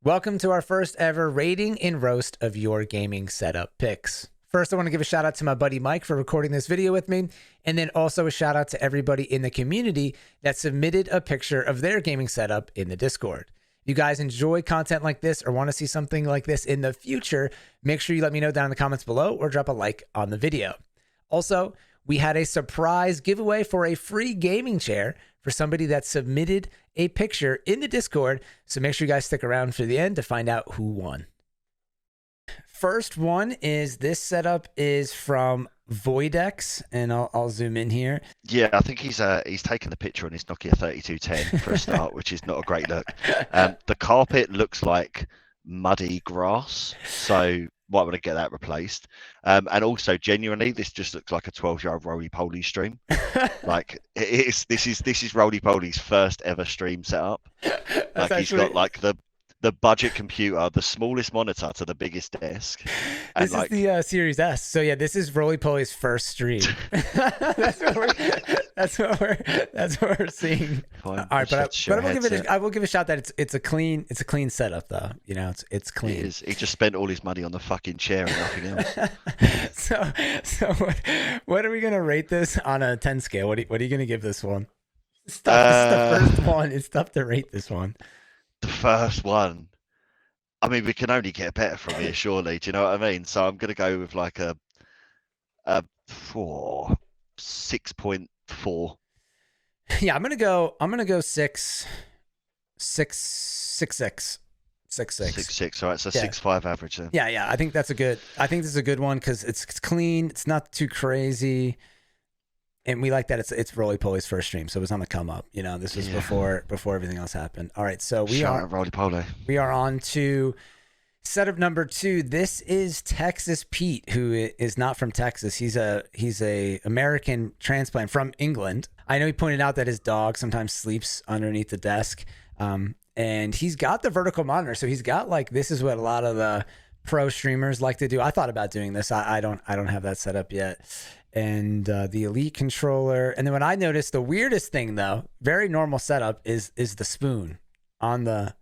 Welcome to our first ever rating and roast of your gaming setup picks. First, I want to give a shout out to my buddy Mike for recording this video with me, and then also a shout out to everybody in the community that submitted a picture of their gaming setup in the Discord. You guys enjoy content like this or want to see something like this in the future, make sure you let me know down in the comments below or drop a like on the video. Also, we had a surprise giveaway for a free gaming chair for somebody that submitted a picture in the Discord, so make sure you guys stick around for the end to find out who won. First one is this setup is from Voidex, and I'll zoom in here. Yeah, I think he's taken the picture on his Nokia 3210 for a start, which is not a great look. The carpet looks like muddy grass, so might want to get that replaced. And also, genuinely, this just looks like a 12-year-old roly-poly stream. Like this is roly-poly's first ever stream setup. Like he's got like the budget computer, the smallest monitor to the biggest desk. And this is the Series S. So yeah, this is Roly-Poly's first stream. that's what we're seeing. Fine, all right, but I will give a shout that it's a clean setup though. You know, it's clean. It is. He just spent all his money on the fucking chair and nothing else. so what are we gonna rate this on a 10 scale? What are you gonna give this one? This is the first one. It's tough to rate this one. The first one. I mean, we can only get better from here, surely. Do you know what I mean? So I'm gonna go with like a 6.4. Yeah, I'm gonna go 6. 6.6. All right, so 6.5 average then. Yeah. I think this is a good one because it's clean. It's not too crazy. And we like that it's Roly-Poly's first stream, so it was on the come up. You know, this was before everything else happened. All right, so we are on to setup number 2. This is Texas Pete, who is not from Texas. He's a American transplant from England. I know he pointed out that his dog sometimes sleeps underneath the desk, and he's got the vertical monitor, so he's got like this is what a lot of the pro streamers like to do. I thought about doing this. I don't have that set up yet. And the Elite controller. And then what I noticed, the weirdest thing though, very normal setup is the spoon on the...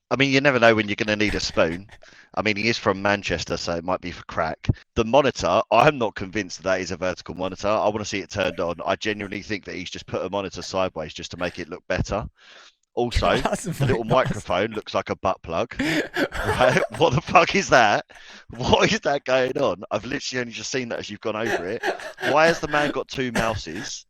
I mean, you never know when you're going to need a spoon. I mean, he is from Manchester, so it might be for crack. The monitor, I'm not convinced that is a vertical monitor. I want to see it turned on. I genuinely think that he's just put a monitor sideways just to make it look better. Also, the little microphone looks like a butt plug. Right? What the fuck is that? What is that going on? I've literally only just seen that as you've gone over it. Why has the man got 2 mouses?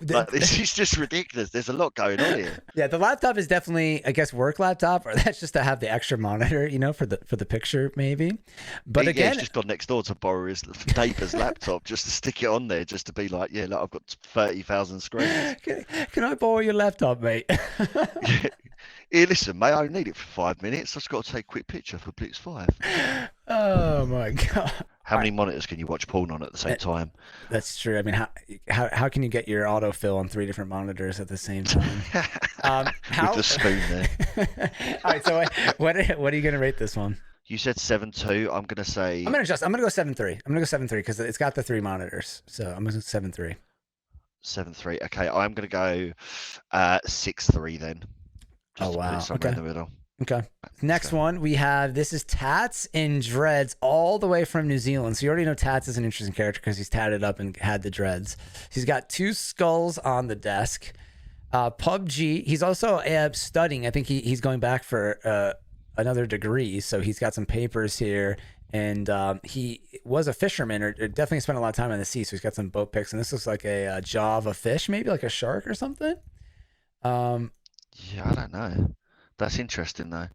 Like, this is just ridiculous. There's a lot going on here. Yeah, the laptop is definitely, I guess, work laptop, or that's just to have the extra monitor, you know, for the picture maybe. But again, he's just gone next door to borrow his neighbour's laptop just to stick it on there, just to be like, yeah, look, I've got 30,000 screens. Can I borrow your laptop, mate? Here, listen, mate, I only need it for 5 minutes. I've just got to take a quick picture for Blitz 5. Oh my god. How many monitors can you watch porn on at the same time? That's true. I mean, how can you get your autofill on 3 different monitors at the same time? With the spoon there. All right, so what are you going to rate this one? You said 7.2. I'm going to say... I'm going to go 7.3. I'm going to go 7.3 because it's got the 3 monitors. So I'm going to go 7.3. 7.3. Okay, I'm going to go 6.3 then. Just to put somewhere in the middle. Okay. Next one we have, this is Tats in dreads all the way from New Zealand. So you already know Tats is an interesting character because he's tatted up and had the dreads. He's got 2 skulls on the desk. PUBG. He's also studying. I think he's going back for another degree. So he's got some papers here. And he was a fisherman, or definitely spent a lot of time on the sea. So he's got some boat pics. And this looks like a jaw of a fish, maybe like a shark or something. Yeah, I don't know. That's interesting though.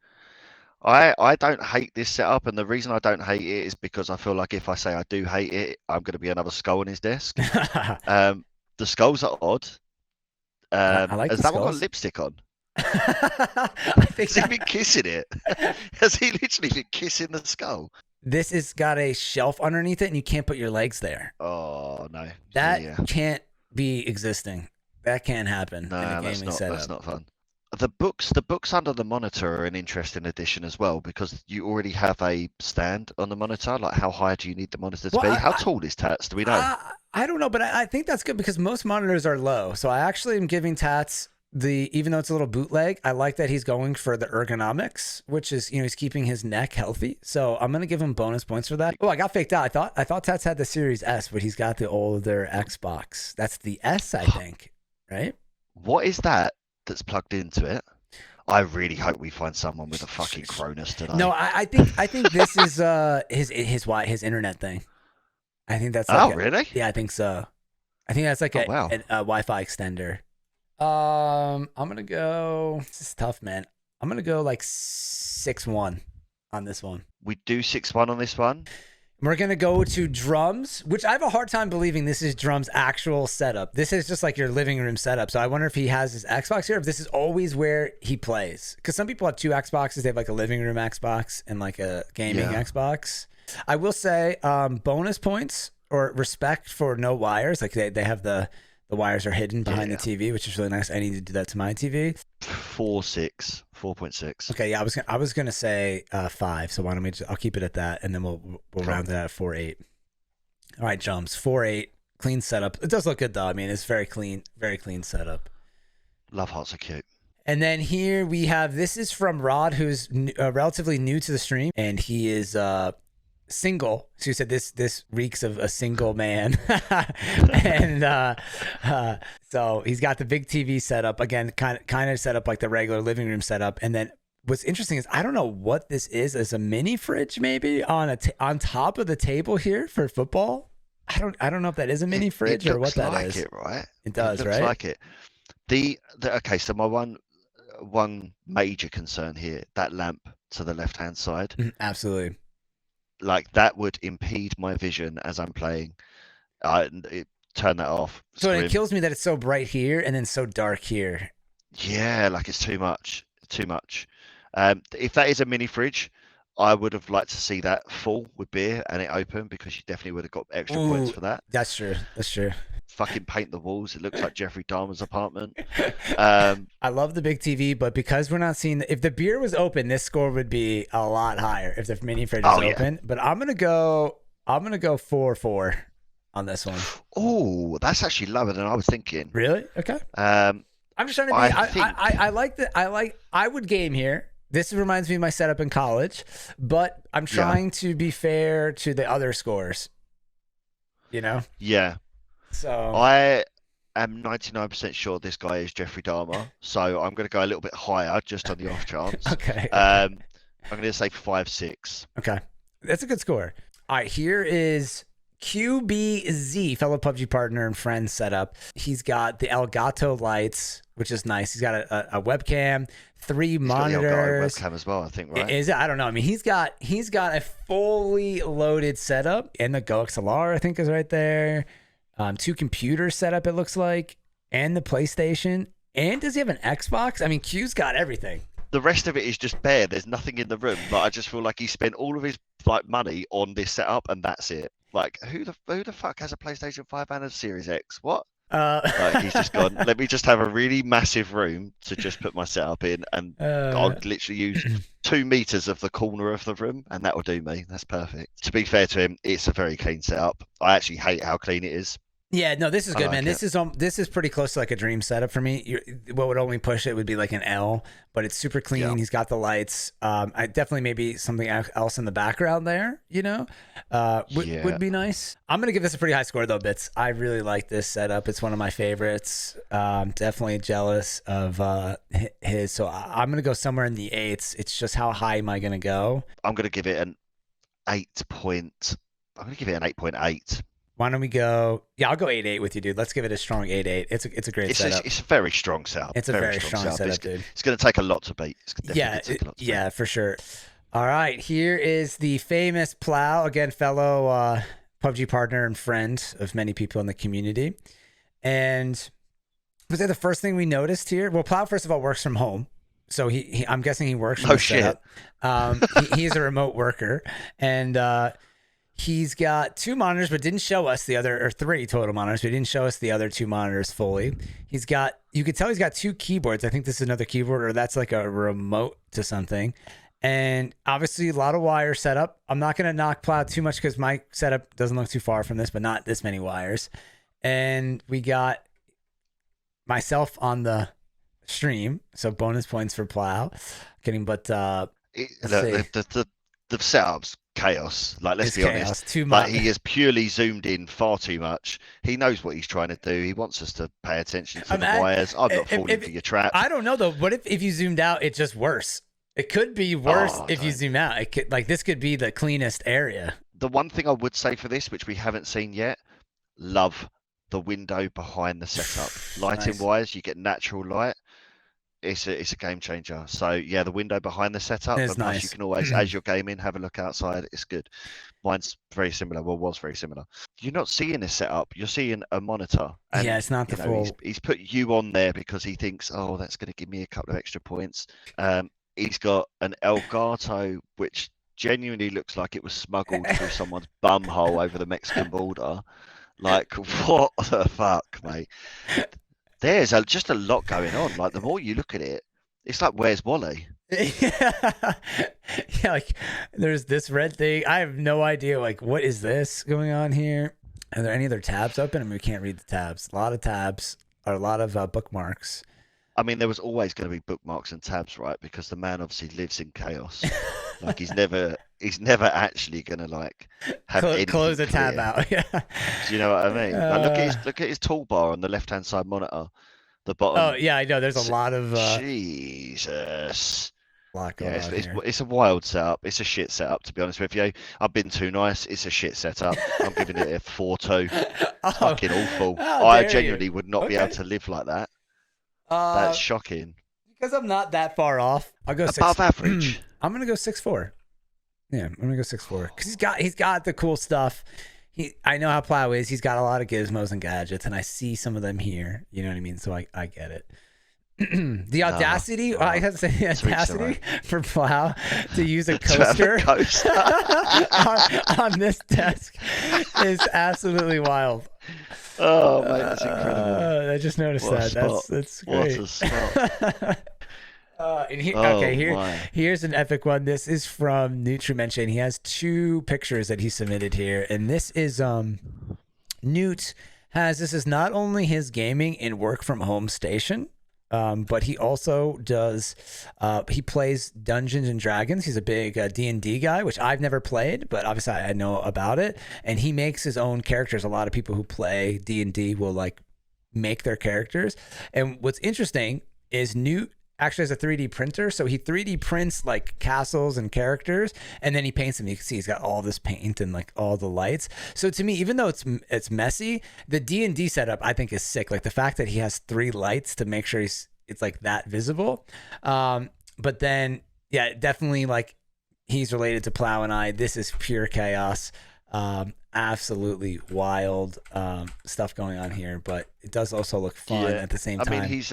I don't hate this setup, and the reason I don't hate it is because I feel like if I say I do hate it, I'm going to be another skull on his desk. The skulls are odd. I like has the that skulls. one got lipstick on? I think Has he been kissing it? Has he literally been kissing the skull? This has got a shelf underneath it, and you can't put your legs there. Oh no, that can't be existing. That can't happen. No, in a gaming setup. That's not fun. The books under the monitor are an interesting addition as well, because you already have a stand on the monitor. Like, how high do you need the monitor to be? How tall is Tats? Do we know? I don't know, but I think that's good because most monitors are low. So I actually am giving Tats even though it's a little bootleg, I like that he's going for the ergonomics, which is, he's keeping his neck healthy. So I'm going to give him bonus points for that. Oh, I got faked out. I thought Tats had the Series S, but he's got the older Xbox. That's the S, I think, right? What is that that's plugged into it? I really hope we find someone with a fucking Cronus today. No, I think this is his internet thing. I think that's like really? Yeah, I think so. I think that's like a Wi-Fi extender. I'm gonna go. This is tough, man. I'm gonna go like 6-1 on this one. We do 6-1 on this one. We're gonna go to drums, which I have a hard time believing this is drums' actual setup. This is just like your living room setup. So I wonder if he has his Xbox here, if this is always where he plays. Because some people have 2 Xboxes. They have like a living room Xbox and like a gaming Xbox. I will say bonus points or respect for no wires. Like they have the wires are hidden behind the TV, which is really nice. I need to do that to my TV. 4.6. Okay, yeah, I was gonna say 5. So why don't we? I'll keep it at that, and then we'll round it out at 4.8. All right, jumps 4.8. Clean setup. It does look good though. I mean, it's very clean setup. Love hearts are cute. And then here we have, this is from Rod, who's relatively new to the stream, and he is single. So you said this reeks of a single man. And so he's got the big TV setup again, kind of set up like the regular living room setup. And then what's interesting is I don't know what this is, as a mini fridge maybe on top of the table here for football. I don't know if that is a mini fridge or what that is. It looks like it, right? It does, it looks right? like it. Okay, so my one major concern here, that lamp to the left hand side. Absolutely. Like that would impede my vision as I'm playing. Turn that off. So it kills me that it's so bright here and then so dark here. Yeah, like it's too much. If that is a mini fridge, I would have liked to see that full with beer and it open, because you definitely would have got extra points for that. That's true. Fucking paint the walls. It looks like Jeffrey Dahmer's apartment. I love the big TV, but because we're not seeing, if the beer was open, this score would be a lot higher if the mini fridge is open. But I'm gonna go 4-4 on this one. Oh, that's actually lower than I was thinking. Really? Okay. I'm just trying to be. I would game here. This reminds me of my setup in college, but I'm trying to be fair to the other scores. Yeah. So I am 99% sure this guy is Jeffrey Dahmer, so I'm going to go a little bit higher just on the off chance. Okay. I'm going to say 5-6. Okay, that's a good score. All right, here is QBZ, fellow PUBG partner and friend setup. He's got the Elgato lights, which is nice. He's got a webcam, 3 monitors. Got the webcam as well, I think, right? Is it? I don't know. I mean, he's got a fully loaded setup, and the Go XLR I think is right there. 2 computers set up, it looks like, and the PlayStation. And does he have an Xbox? I mean, Q's got everything. The rest of it is just bare. There's nothing in the room. Like, I just feel like he spent all of his money on this setup, and that's it. Like, who the fuck has a PlayStation 5 and a Series X? What? He's just gone, let me just have a really massive room to just put my setup in, and I'll literally use 2 meters of the corner of the room, and that will do me. That's perfect. To be fair to him, it's a very clean setup. I actually hate how clean it is. Yeah, no, this is good, man. This is pretty close to like a dream setup for me. What would only push it would be like an L, but it's super clean. Yeah. He's got the lights. I definitely maybe something else in the background there, would be nice. I'm gonna give this a pretty high score though, Bits. I really like this setup. It's one of my favorites. Definitely jealous of his. So I'm gonna go somewhere in the 8s. It's just how high am I gonna go? I'm gonna give it an 8.8. Why don't we go? Yeah, I'll go 8.8 with you, dude. Let's give it a strong 8.8. It's a great setup. It's a very strong setup. It's a very strong setup, dude. It's going to take a lot to beat. Yeah, for sure. All right, here is the famous Plow, again, fellow PUBG partner and friend of many people in the community. And was that the first thing we noticed here? Well, Plow, first of all, works from home. So I'm guessing he works from the setup. He's a remote worker. And he's got 2 monitors, but didn't show us the other, or 3 total monitors, but he didn't show us the other 2 monitors fully. You could tell he's got 2 keyboards. I think this is another keyboard, or that's like a remote to something. And obviously a lot of wire setup. I'm not going to knock Plow too much because my setup doesn't look too far from this, but not this many wires. And we got myself on the stream, so bonus points for Plow. Kidding, but The setup's chaos. Like, let's it's be chaos. honest. Too Like, much. he has purely zoomed in far too much. He knows what he's trying to do. He wants us to pay attention to the wires. I'm not falling for your trap. I don't know though. What if you zoomed out? It's just worse. It could be worse if you zoom out. It could, like, this could be the cleanest area. The one thing I would say for this, which we haven't seen yet, love the window behind the setup. Lighting wise, you get natural light. It's a game changer. So yeah, the window behind the setup. It's Plus nice. you can always, as you're gaming, have a look outside. It's good. Mine's very similar. Well, was very similar. You're not seeing this setup. You're seeing a monitor. And, yeah, it's not the full. He's put you on there because he thinks, oh, that's going to give me a couple of extra points. He's got an Elgato, which genuinely looks like it was smuggled through someone's bum hole over the Mexican border. Like, what the fuck, mate? There's just a lot going on. Like, the more you look at it, it's like, where's Wally? Yeah, like, there's this red thing. I have no idea, like, what is this going on here? Are there any other tabs open? I mean, we can't read the tabs. A lot of tabs, or a lot of bookmarks. I mean, there was always going to be bookmarks and tabs, right? Because the man obviously lives in chaos. Like, he's never actually going to, like, have close a tab out. Yeah. Do you know what I mean? Like, look at his toolbar on the left-hand side monitor. The bottom. Oh yeah, I know. There's a lot of Jesus. It's a wild setup. It's a shit setup, to be honest with you. I've been too nice. It's a shit setup. I'm giving it a 4-2. It's fucking awful. I genuinely would not be able to live like that. That's shocking. Because I'm not that far off. I'll go above average. I'm gonna go 6-4. Yeah, I'm gonna go 6-4 because he's got the cool stuff. I know how Plow is. He's got a lot of gizmos and gadgets, and I see some of them here. You know what I mean? So I get it. The audacity, I have to say, the audacity for Plow to use a coaster on this desk is absolutely wild. Oh, mate, that's incredible. I just noticed that. That's great. What a spot. Here's an epic one. This is from Newt mentioned. He has 2 pictures that he submitted here, and this is Newt has. This is not only his gaming and work from home station, but he also does. He plays Dungeons and Dragons. He's a big D&D guy, which I've never played, but obviously I know about it. And he makes his own characters. A lot of people who play D&D will like make their characters. And what's interesting is Newt actually has a 3D printer, so he 3D prints like castles and characters, and then he paints them. You can see he's got all this paint and like all the lights. So to me, even though it's messy, the D&D setup I think is sick. Like the fact that he has 3 lights to make sure it's like that visible. But then yeah, definitely like he's related to Plow and I. This is pure chaos. Absolutely wild stuff going on here, but it does also look fun at the same time. I mean, he's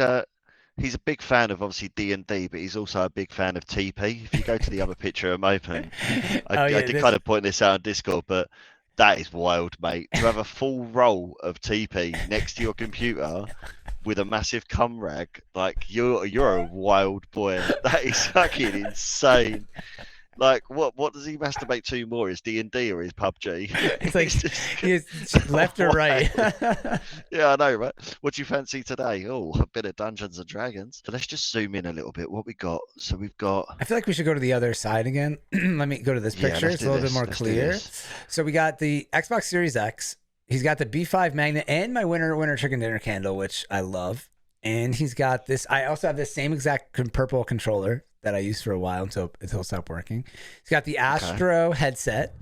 a big fan of obviously D&D, but he's also a big fan of TP. If you go to the other picture I'm open, I did kind of point this out on Discord, but that is wild, mate. To have a full roll of TP next to your computer with a massive cum rag, like you're a wild boy. That is fucking insane. Like, what does he masturbate to more? Is D&D or is PUBG? It's like he's left or right. Yeah, I know, right? What do you fancy today? Oh, a bit of Dungeons and Dragons. So let's just zoom in a little bit. What we got? So we've got. I feel like we should go to the other side again. Let me go to this picture. It's a little bit more clear. So we got the Xbox Series X. He's got the B5 magnet and my winter chicken dinner candle, which I love. And he's got this. I also have this same exact purple controller that I used for a while until it stopped working. He's got the Astro headset,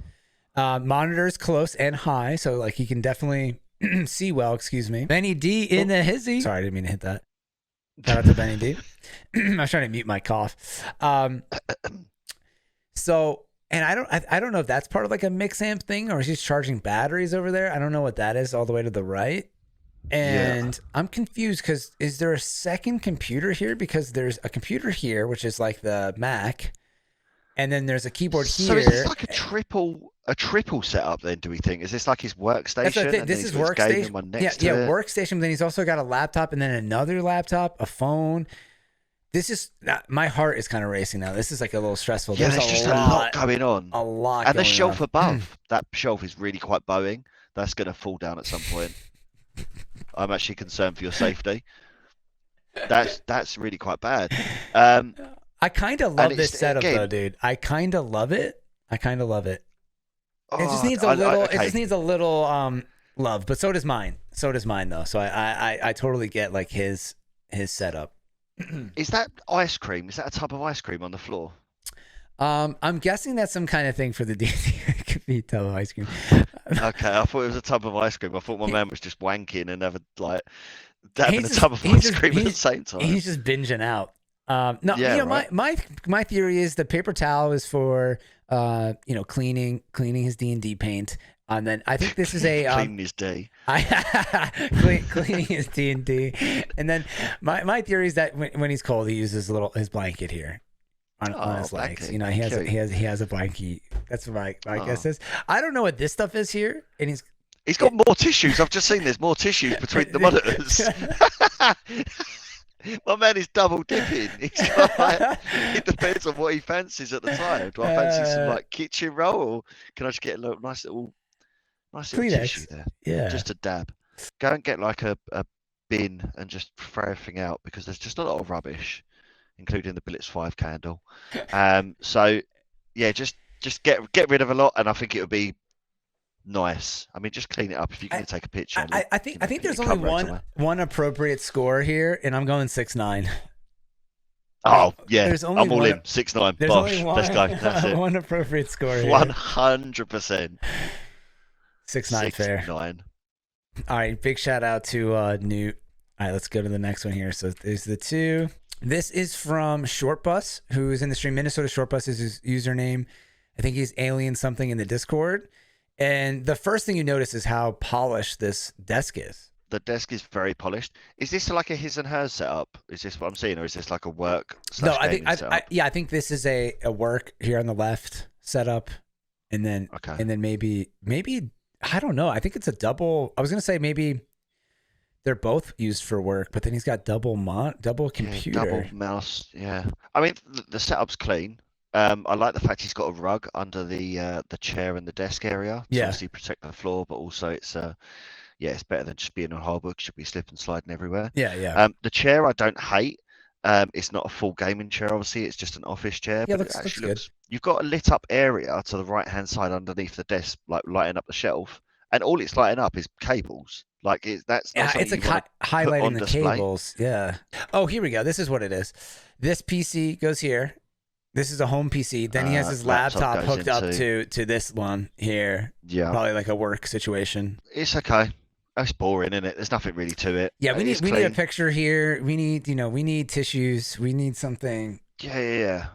monitors close and high, so like he can definitely see well. Excuse me, Benny D in the hizzy. Sorry, I didn't mean to hit that. Shout out to Benny D. I was trying to mute my cough. So, and I don't know if that's part of like a mix amp thing or he's charging batteries over there. I don't know what that is all the way to the right. And I'm confused because is there a second computer here? Because there's a computer here, which is like the Mac, and then there's a keyboard here. So is this like a triple setup then, do we think? Is this like his workstation? This is workstation. Workstation, but then he's also got a laptop and then another laptop, a phone. This is my heart is kind of racing now. This is like a little stressful. Yeah, there's just a lot going on. A lot. And the shelf above, that shelf is really quite bowing. That's going to fall down at some point. I'm actually concerned for your safety. That's really quite bad. I kind of love this setup though, dude. I kind of love it. It just needs a little. Okay. It just needs a little love. But so does mine. Though. So I totally get like his setup. Is that ice cream? Is that a tub of ice cream on the floor? I'm guessing that's some kind of thing for the DC. It could be a tub of ice cream. Okay, I thought it was a tub of ice cream. I thought my man was just wanking and having a tub of ice cream at the same time. He's just binging out. No, yeah, right. my theory is the paper towel is for cleaning his D&D paint. And then I think this is a cleaning his D. Cleaning his D&D. And then my theory is that when he's cold, he uses his blanket here on his legs. You know, he has a blankie. That's what my guess is. I don't know what this stuff is here, and he's got more tissues. I've just seen there's more tissues between the monitors. My man is double dipping. He's got, it depends on what he fancies at the time. Do I fancy some kitchen roll, or can I just get a nice little tissue there? Yeah, just a dab. Go and get a bin and just throw everything out, because there's just a lot of rubbish, including the Blitz 5 candle. So yeah, just get rid of a lot, and I think it would be nice. I mean, just clean it up. If you're going to take a picture, I think there's only one appropriate score here, and I'm going 6-9. Oh yeah, I'm all in 6-9. Bosh, let's go. That's it. One appropriate score here. 100%. 6-9 fair. 6-9. All right, big shout out to Newt. All right, let's go to the next one here. So there's the two. This is from Shortbus, who is in the stream. Minnesota Shortbus is his username. I think he's alien something in the Discord. And the first thing you notice is how polished this desk is. The desk is very polished. Is this like a his and hers setup? Is this what I'm seeing, or is this like a work? No, I think this is a work here on the left setup, and then maybe I don't know. I think it's a double. I was gonna say maybe they're both used for work, but then he's got double computer, double mouse. Yeah, I mean the setup's clean. I like the fact he's got a rug under the chair and the desk area to obviously protect the floor, but also it's it's better than just being on hardwood. Should be slipping, sliding everywhere. Yeah. The chair I don't hate. It's not a full gaming chair, obviously. It's just an office chair. Yeah, but looks good. You've got a lit up area to the right hand side underneath the desk, like lighting up the shelf, and all it's lighting up is cables. It's highlighting the cables. Yeah. Oh, here we go. This is what it is. This PC goes here. This is a home PC. Then he has his laptop hooked up to this one here. Yeah. Probably like a work situation. It's okay. That's boring, isn't it? There's nothing really to it. Yeah, we need a picture here. We need tissues. We need something. Yeah.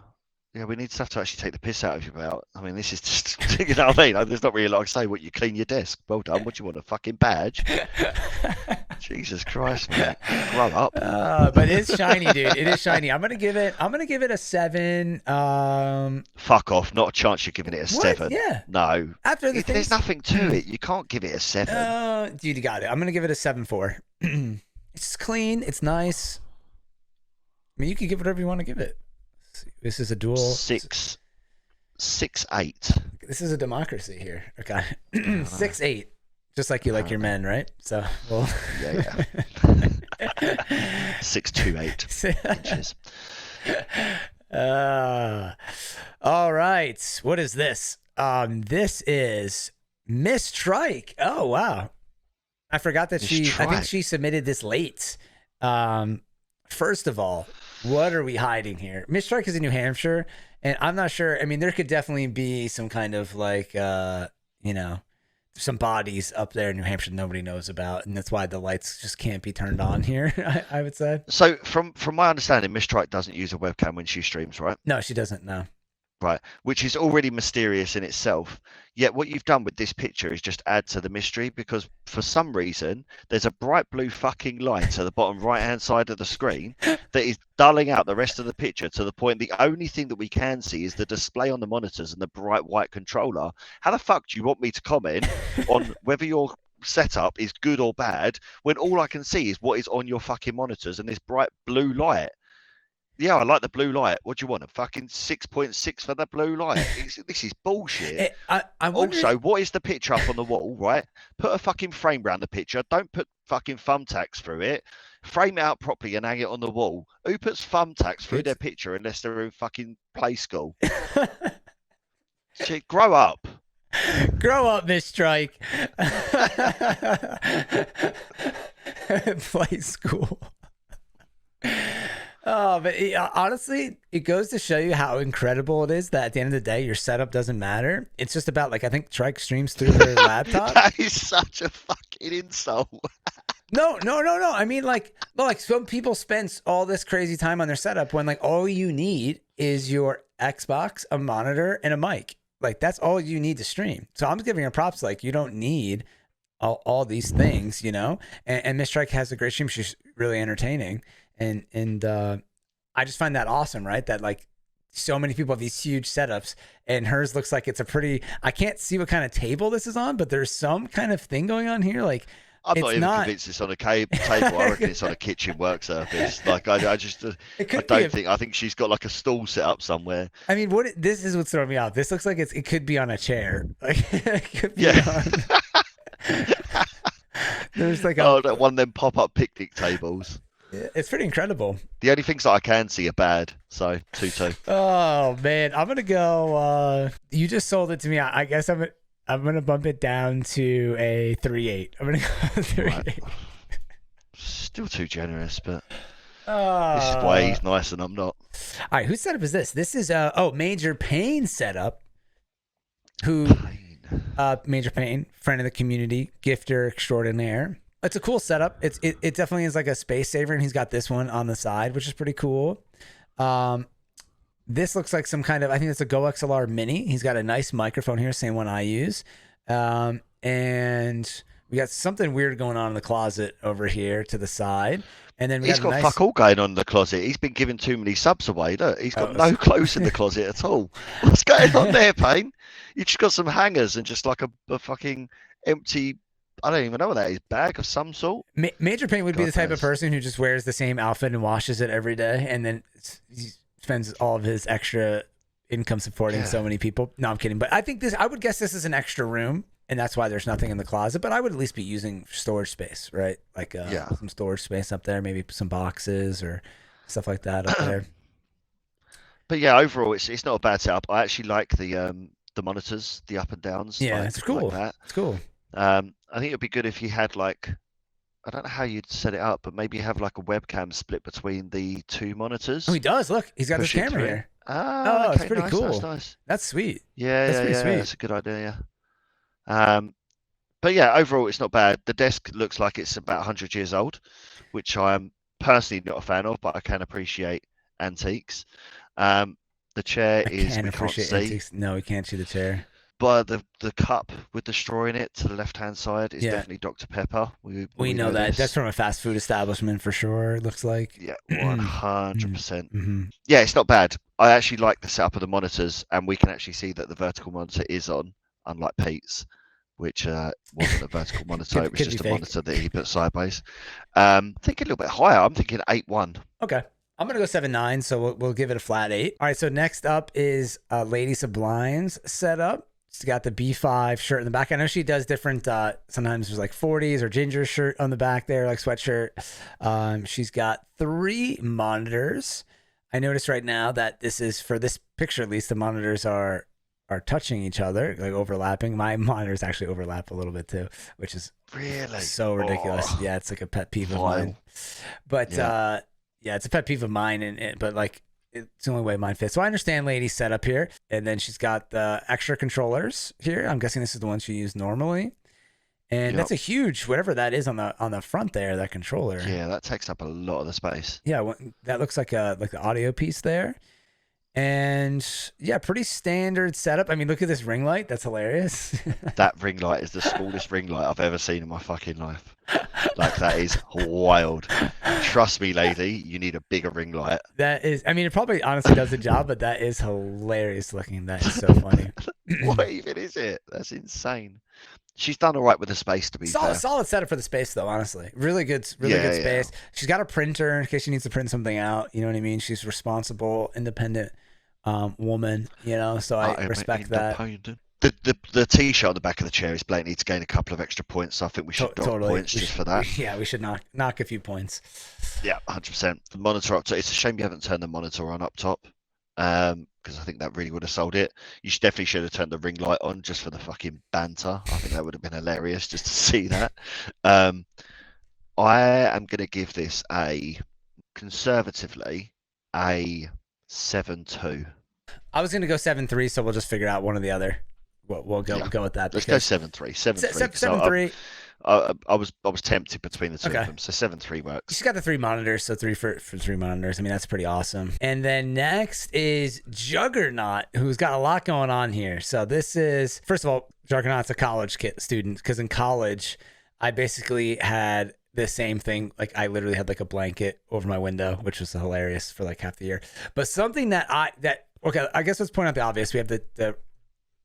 Yeah, we need stuff to actually take the piss out of you about. I mean, this is just, you know what I mean? There's not really a lot to say. What, you clean your desk? Well done. What do you want, a fucking badge? Jesus Christ, man. Grow up. But it's shiny, dude. It is shiny. I'm gonna give it a 7. Fuck off. Not a chance you're giving it a 7. Yeah. No. There's nothing to it. You can't give it a 7. Dude, you got it. I'm gonna give it a 7.4. It's clean. It's nice. I mean, you can give it whatever you want to give it. This is a dual 6-8. This is a democracy here. Okay. 6-8. Just like you like your men, right? So well. Yeah. 6'2", 8 inches. All right. What is this? This is Miss Trike. Oh wow. I forgot that I think she submitted this late. First of all, what are we hiding here? Miss Trike is in New Hampshire, and I'm not sure. I mean, there could definitely be some kind of some bodies up there in New Hampshire nobody knows about, and that's why the lights just can't be turned on here. I would say. So, from my understanding, Miss Trike doesn't use a webcam when she streams, right? No, she doesn't. No. Right, which is already mysterious in itself. Yet what you've done with this picture is just add to the mystery, because for some reason there's a bright blue fucking light at the bottom right hand side of the screen that is dulling out the rest of the picture to the point the only thing that we can see is the display on the monitors and the bright white controller. How the fuck do you want me to comment on whether your setup is good or bad when all I can see is what is on your fucking monitors and this bright blue light? Yeah, I like the blue light. What do you want? A fucking 6.6 for the blue light? This is bullshit. Also, what is the picture up on the wall, right? Put a fucking frame around the picture. Don't put fucking thumbtacks through it. frame it out properly and hang it on the wall. Who puts thumbtacks through their picture unless they're in fucking play school? Shit, grow up. Grow up, Miss Strike. Play school. Oh, but honestly, it goes to show you how incredible it is that at the end of the day, your setup doesn't matter. It's just about, like, I think Trike streams through her laptop. That is such a fucking insult. No. I mean, like some people spend all this crazy time on their setup when, like, all you need is your Xbox, a monitor, and a mic. Like, that's all you need to stream. So I'm just giving her props. Like, you don't need all these things, you know? And Miss Strike has a great stream. She's really entertaining. And I just find that awesome, right? That, like, so many people have these huge setups, and hers looks like it's a pretty, I can't see what kind of table this is on, but there's some kind of thing going on here. Like, I'm not even convinced it's on a table. I reckon it's on a kitchen work surface. Like, I think she's got like a stool set up somewhere. I mean, this is what's throwing me off. This looks like it could be on a chair. Like, it could be on. There's like that one of them pop-up picnic tables. It's pretty incredible. The only things that I can see are bad, so 2-2. Oh man, I'm gonna go. You just sold it to me. I guess I'm gonna bump it down to a 3-8. I'm gonna go 3-8. Right. Still too generous, but this is why he's nice and I'm not. All right, whose setup is this? This is MajorPain setup. Who? MajorPain, friend of the community, gifter extraordinaire. It's a cool setup. It definitely is like a space saver, and he's got this one on the side, which is pretty cool. This looks like some kind of, I think it's a Go XLR Mini. He's got a nice microphone here, same one I use. And we got something weird going on in the closet over here to the side. And then he's got fuck all going on in the closet. He's been giving too many subs away. Look, he's got no clothes in the closet at all. What's going on there, Pain? You just got some hangers and just like a fucking empty, I don't even know what that is, bag of some sort. MajorPain would be the type of person who just wears the same outfit and washes it every day, and then he spends all of his extra income supporting so many people. No, I'm kidding. But I think I would guess this is an extra room, and that's why there's nothing in the closet. But I would at least be using storage space, right? Like some storage space up there, maybe some boxes or stuff like that up there. But yeah, overall, it's not a bad setup. I actually like the monitors, the up and downs. Yeah, it's cool. Like that. It's cool. I think it'd be good if you had like, I don't know how you'd set it up, but maybe have like a webcam split between the two monitors. Oh, he does. Look, he's got this camera here. Okay, it's pretty cool. Nice. That's sweet. Yeah, that's pretty sweet. That's a good idea. Yeah. But yeah, overall, it's not bad. The desk looks like it's about 100 years old, which I am personally not a fan of, but I can appreciate antiques. The chair we can't see. Antiques. No, we can't see the chair. But the cup with the straw in it to the left-hand side is definitely Dr. Pepper. We know that. That's from a fast food establishment for sure, it looks like. Yeah, 100%. Mm-hmm. Yeah, it's not bad. I actually like the setup of the monitors, and we can actually see that the vertical monitor is on, unlike Pete's, which wasn't a vertical monitor. It was just a monitor that he put sideways. I'm thinking a little bit higher. I'm thinking 8-1. Okay. I'm going to go 7-9, so we'll give it a flat 8. All right, so next up is Lady Sublimes setup. She's got the B5 shirt in the back. I know she does different, sometimes there's like 40s or ginger shirt on the back there, like sweatshirt. She's got 3 monitors. I notice right now that this is, for this picture at least, the monitors are touching each other, like overlapping. My monitors actually overlap a little bit too, which is really so ridiculous. Oh, yeah, it's like a pet peeve of mine. But yeah, it's a pet peeve of mine, but like, it's the only way mine fits. So I understand Lady's setup here. And then she's got the extra controllers here. I'm guessing this is the one she used normally. And that's a huge, whatever that is on the front there, that controller. Yeah, that takes up a lot of the space. Yeah, that looks like the audio piece there. And yeah, pretty standard setup. I mean, look at this ring light. That's hilarious. That ring light is the smallest ring light I've ever seen in my fucking life. Like, that is wild. Trust me, lady, you need a bigger ring light. That is, I mean, it probably honestly does the job, but that is hilarious looking. That is so funny. What even is it? That's insane. She's done all right with the space, to be fair. Solid setup for the space, though, honestly. Really good space. She's got a printer in case she needs to print something out. You know what I mean? She's responsible, independent woman, you know, so I respect that. The t-shirt on the back of the chair is blatantly to gain a couple of extra points. So I think we should dock points just for that. Yeah, we should knock a few points. Yeah, 100%. The monitor up top. It's a shame you haven't turned the monitor on up top, because I think that really would have sold it. You definitely should have turned the ring light on just for the fucking banter. I think that would have been hilarious just to see that. I am going to give this conservatively a 7-2. I was going to go 7-3, so we'll just figure out one or the other. We'll go with that. Let's go 7-3. 7-3. I was tempted between the two of them, so 7-3 works. She's got the 3 monitors, so 3 for 3 monitors. I mean, that's pretty awesome. And then next is Juggernaut, who's got a lot going on here. So this is, first of all, Juggernaut's a college student, because in college, I basically had the same thing. Like, I literally had like a blanket over my window, which was hilarious for like half the year. But something okay, I guess let's point out the obvious. We have the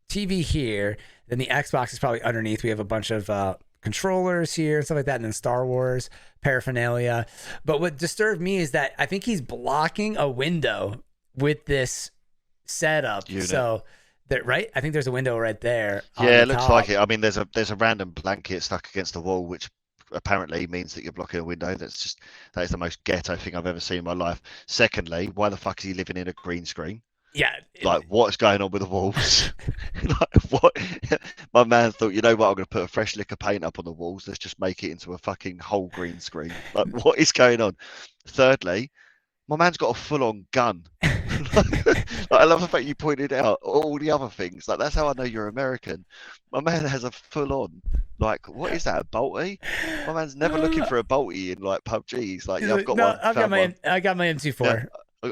TV here, then the Xbox is probably underneath. We have a bunch of controllers here and stuff like that, and then Star Wars paraphernalia. But what disturbed me is that I think he's blocking a window with this setup. Unit. So that, right? I think there's a window right there. Yeah, it looks like it. I mean, there's a random blanket stuck against the wall, which apparently means that you're blocking a window. That is the most ghetto thing I've ever seen in my life. Secondly, why the fuck is he living in a green screen? Yeah. Like, what's going on with the walls? Like, what? My man thought, you know what, I'm going to put a fresh lick of paint up on the walls. Let's just make it into a fucking whole green screen. Like, what is going on? Thirdly, my man's got a full-on gun. Like, I love the fact you pointed out all the other things. Like, that's how I know you're American. My man has a full-on, like, what is that, a bolty? My man's never looking for a bolty in, like, PUBG. He's like, yeah, I've got one. I got my M24. Yeah.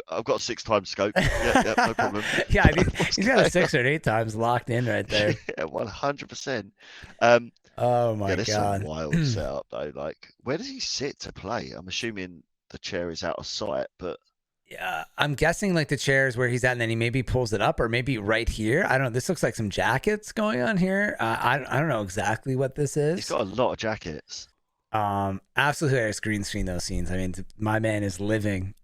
I've got a 6 times scope. Yeah, no problem. Yeah, he's got a 6 or 8 times locked in right there. Yeah, 100%. Oh my there's god, some wild setup though. Like, where does he sit to play? I'm assuming the chair is out of sight, but yeah, I'm guessing like the chair is where he's at, and then he maybe pulls it up, or maybe right here. I don't know. This looks like some jackets going on here. I don't know exactly what this is. He's got a lot of jackets. Absolutely hilarious green screen those scenes. I mean, my man is living.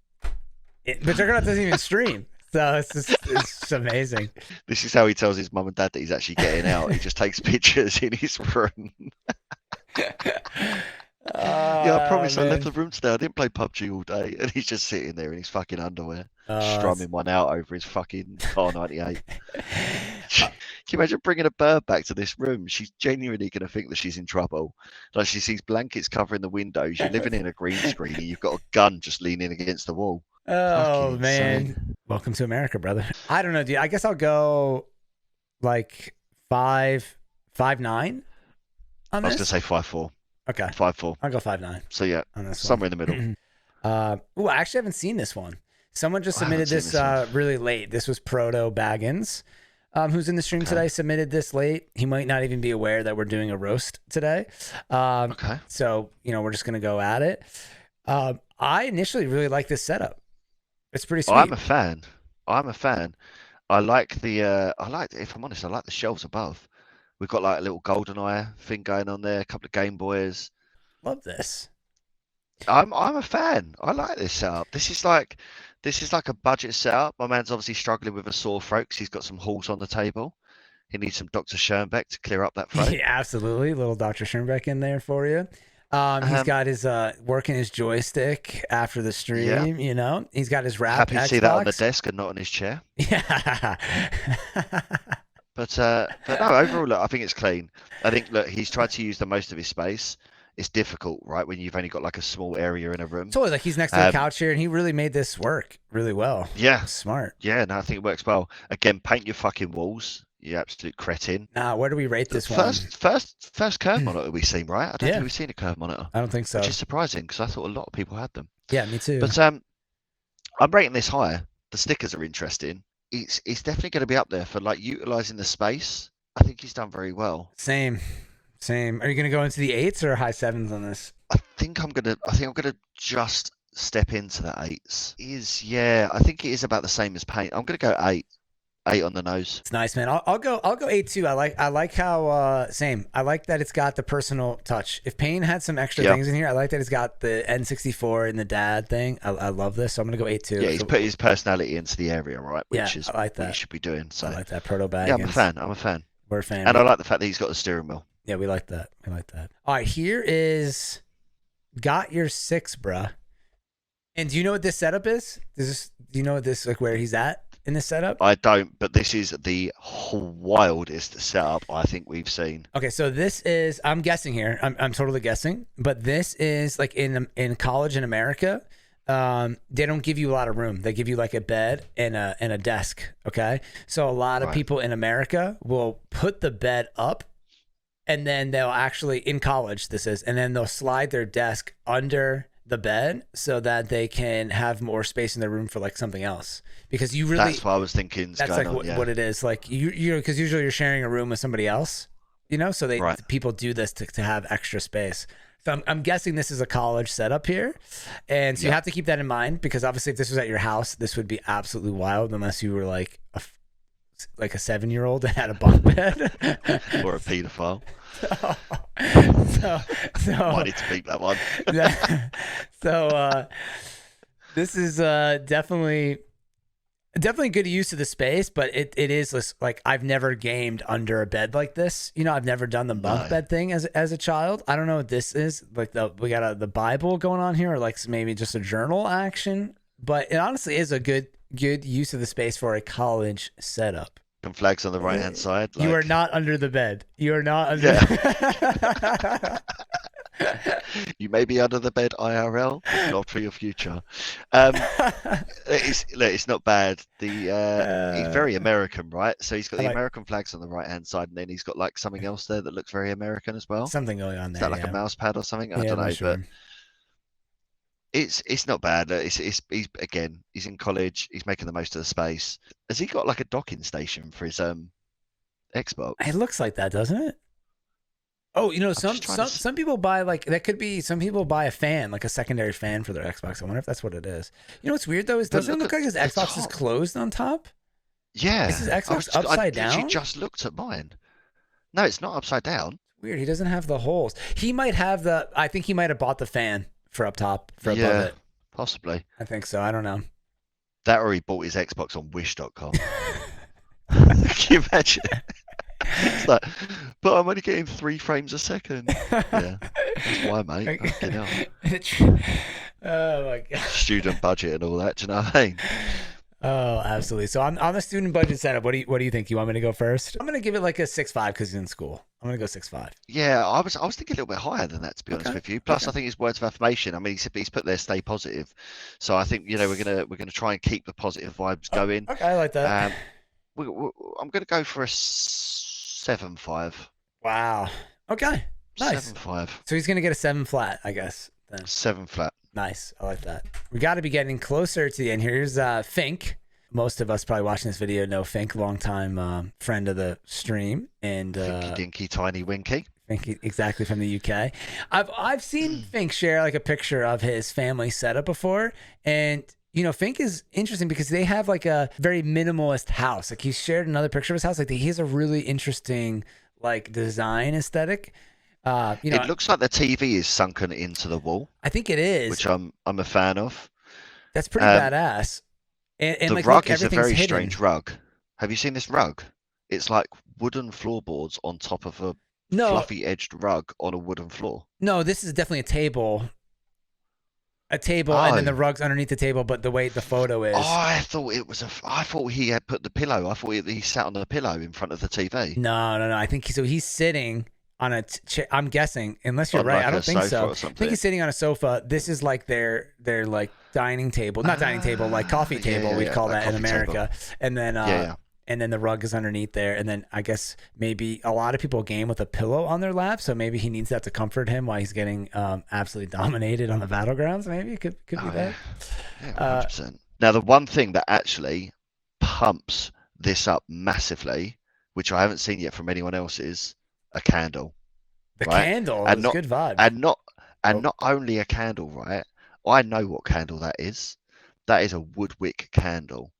But Juggernaut doesn't even stream, so it's amazing. This is how he tells his mum and dad that he's actually getting out. He just takes pictures in his room. Yeah, I promise I left the room today. I didn't play PUBG all day, and he's just sitting there in his fucking underwear, strumming one out over his fucking car 98. Can you imagine bringing a bird back to this room? She's genuinely going to think that she's in trouble. Like, she sees blankets covering the windows. You're living in a green screen, and you've got a gun just leaning against the wall. Oh man, welcome to America, brother. I don't know, dude. I guess I'll go like 5'9" on this. I was gonna say 5'4". Okay, 5'4". I'll go 5'9". So yeah, on this somewhere in the middle. Oh, I actually haven't seen this one. Someone just submitted this really late. This was ProtoBaggins, who's in the stream today. Submitted this late. He might not even be aware that we're doing a roast today. So we're just gonna go at it. I initially really like this setup. It's pretty sweet. I'm a fan. I like if I'm honest, I like the shelves above. We've got like a little GoldenEye thing going on there, a couple of Game Boys. Love this. I'm a fan. I like this setup. This is like a budget setup. My man's obviously struggling with a sore throat because he's got some halls on the table. He needs some Dr. Schoenbeck to clear up that throat. Yeah, absolutely. A little Dr. Schoenbeck in there for you. He's got his working his joystick after the stream. Yeah. He's got his wrap. Happy to see that on the desk and not on his chair. Yeah. but no, overall, look, I think it's clean. I think he's tried to use the most of his space. It's difficult, right, when you've only got like a small area in a room. Totally, like he's next to the couch here, and he really made this work really well. Yeah, smart. Yeah, no, I think it works well. Again, paint your fucking walls. You absolute cretin. Where do we rate this one? First curve monitor we've seen, right? I don't think we've seen a curve monitor. I don't think so. Which is surprising because I thought a lot of people had them. Yeah, me too. But I'm rating this higher. The stickers are interesting. It's definitely going to be up there for like utilizing the space. I think he's done very well. Same. Are you going to go into the 8s or high 7s on this? I think I'm gonna just step into the 8s. I think it is about the same as paint. I'm gonna go 8. 8 on the nose. It's nice, man. I'll go 8 too. I like how same. I like that it's got the personal touch. If Pain had some extra things in here, I like that it's got the N64 and the dad thing. I love this, so I'm gonna go 8 too. Yeah, he's put his personality into the area, right? Which is I like that. what you should be doing. So I like that. ProtoBaggins. Yeah, I'm a fan. We're a fan. And I like the fact that he's got the steering wheel. Yeah, we like that. We like that. All right, here is got your 6, bruh. And do you know what this setup is? Do you know what this, like, where he's at in this setup? I don't, but this is the wildest setup I think we've seen. Okay, so this is, I'm guessing here. I'm totally guessing, but this is like in college in America. They don't give you a lot of room. They give you like a bed and a desk. Okay, so a lot of people in America will put the bed up, and then they'll actually, in college this is, and then they'll slide their desk under the bed so that they can have more space in their room for like something else. Because you really, that's what I was thinking. That's like what it is. Like you know, because usually you're sharing a room with somebody else, you know, so people do this to have extra space. So I'm guessing this is a college setup here. And so you have to keep that in mind, because obviously if this was at your house, this would be absolutely wild unless you were like a 7-year-old that had a bunk bed. Or a pedophile. So I need to beat that one. So this is definitely good use of the space, but it is like, I've never gamed under a bed like this. You know, I've never done the bunk bed thing as a child. I don't know what this is. Like we got the Bible going on here, or like maybe just a journal action. But it honestly is a good use of the space for a college setup. And flags on the right hand side. Like... You are not under the bed. You are not under. You may be under the bed IRL, not for your future. It's not bad. He's very American, right? So he's got the American flags on the right hand side, and then he's got like something else there that looks very American as well. Something going on there. Is that like a mouse pad or something? I don't know, but it's not bad. He's in college. He's making the most of the space. Has he got like a docking station for his Xbox? It looks like that, doesn't it? Oh, you know, some people buy, like, that could be, some people buy a fan, like a secondary fan for their Xbox. I wonder if that's what it is. You know what's weird though, is doesn't it look like his Xbox is closed on top? Yeah. Is his Xbox upside down? I just looked at mine. No, it's not upside down. Weird. He doesn't have the holes. He might have I think he might have bought the fan for up top, for above it. Possibly. I think so. I don't know. That, or he bought his Xbox on wish.com. Can you imagine? It's like, but I'm only getting 3 frames a second. Yeah, that's why, mate. Oh my god. Student budget and all that. Do you know what I mean? Oh, absolutely. So on the student budget setup, what do you think? You want me to go first? I'm gonna give it like a 6.5 because he's in school. I'm gonna go 6.5. Yeah, I was thinking a little bit higher than that, to be honest with you. Plus, I think his words of affirmation. I mean, he's put there, stay positive. So I think, you know, we're gonna try and keep the positive vibes going. Okay, I like that. I'm gonna go for a 7.5. Wow. Okay. Nice. 7.5. So he's gonna get a 7 flat, I guess. Then. 7 flat. Nice. I like that. We got to be getting closer to the end. Here's Fink. Most of us probably watching this video know Fink, longtime friend of the stream, and Finky Dinky Tiny Winky. Fink, exactly, from the UK. I've seen Fink share like a picture of his family setup before, and you know, Fink is interesting because they have like a very minimalist house. Like he shared another picture of his house. Like he has a really interesting like design aesthetic. You know, it looks like the TV is sunken into the wall. I think it is, which I'm a fan of. That's pretty badass. And the like, rug look, is a very hidden. strange rug. Have you seen this rug? It's like wooden floorboards on top of a fluffy edged rug on a wooden floor. No, this is definitely a table. And then the rug's underneath the table, but the way the photo is. Oh, I thought he had put the pillow. I thought he sat on the pillow in front of the TV. No. I think he's sitting on a chair. I'm guessing, unless you're right. Like I don't think so. I think he's sitting on a sofa. This is like their like dining table, not dining table, like coffee table. We'd call that in America. Table. And then and then the rug is underneath there. And then I guess maybe a lot of people game with a pillow on their lap, so maybe he needs that to comfort him while he's getting absolutely dominated on the battlegrounds. Maybe it could be that. Yeah, 100%. Now the one thing that actually pumps this up massively, which I haven't seen yet from anyone else, is a candle. The candle is good vibe. And not only a candle, right? I know what candle that is. That is a woodwick candle.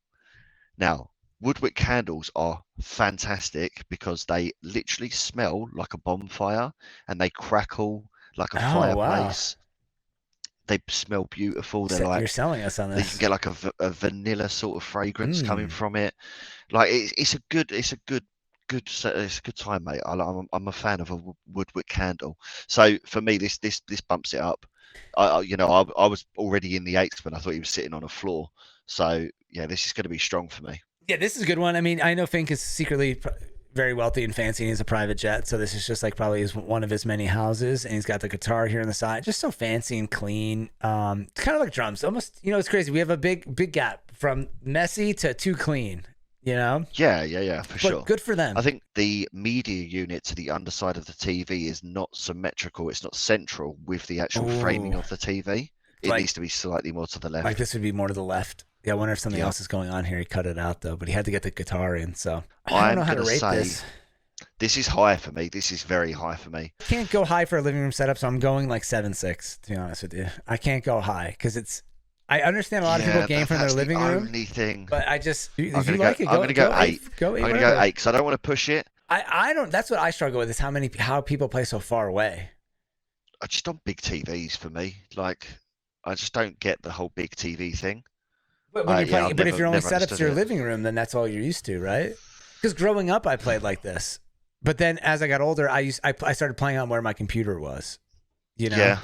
Now, woodwick candles are fantastic because they literally smell like a bonfire and they crackle like a fireplace. Wow. They smell beautiful. They're like, you're selling us on this. You can get like a vanilla sort of fragrance coming from it. Like it's a good it's a good time, mate. I'm a fan of a woodwick candle. So for me, this bumps it up. I was already in the eights when I thought he was sitting on a floor. So yeah, this is going to be strong for me. Yeah, this is a good one. I mean, I know Fink is secretly very wealthy and fancy, and he has a private jet, so this is just like probably one of his many houses, and he's got the guitar here on the side, just so fancy and clean. It's kind of like drums, almost. It's crazy. We have a big gap from messy to too clean. Yeah, for sure. Good for them. I think the media unit to the underside of the TV is not symmetrical. It's not central with the actual framing of the TV. It needs to be slightly more to the left. Like this would be more to the left. Yeah, I wonder if something else is going on here. He cut it out though, but he had to get the guitar in. So I don't know how to rate this. This is high for me. This is very high for me. I can't go high for a living room setup, so I'm going like 7.6. To be honest with you, I can't go high because it's. I understand a lot of people game from their living room. Only thing. But I just, if I'm you like it, I'm going to go 8. Go 8. I'm going to go 8 because I don't want to push it. I don't. That's what I struggle with is how people play so far away. I just on big TVs for me. Like, I just don't get the whole big TV thing. But when you're playing, but if your only setup's your living room, then that's all you're used to, right? Because growing up, I played like this. But then as I got older, I started playing on where my computer was. Yeah.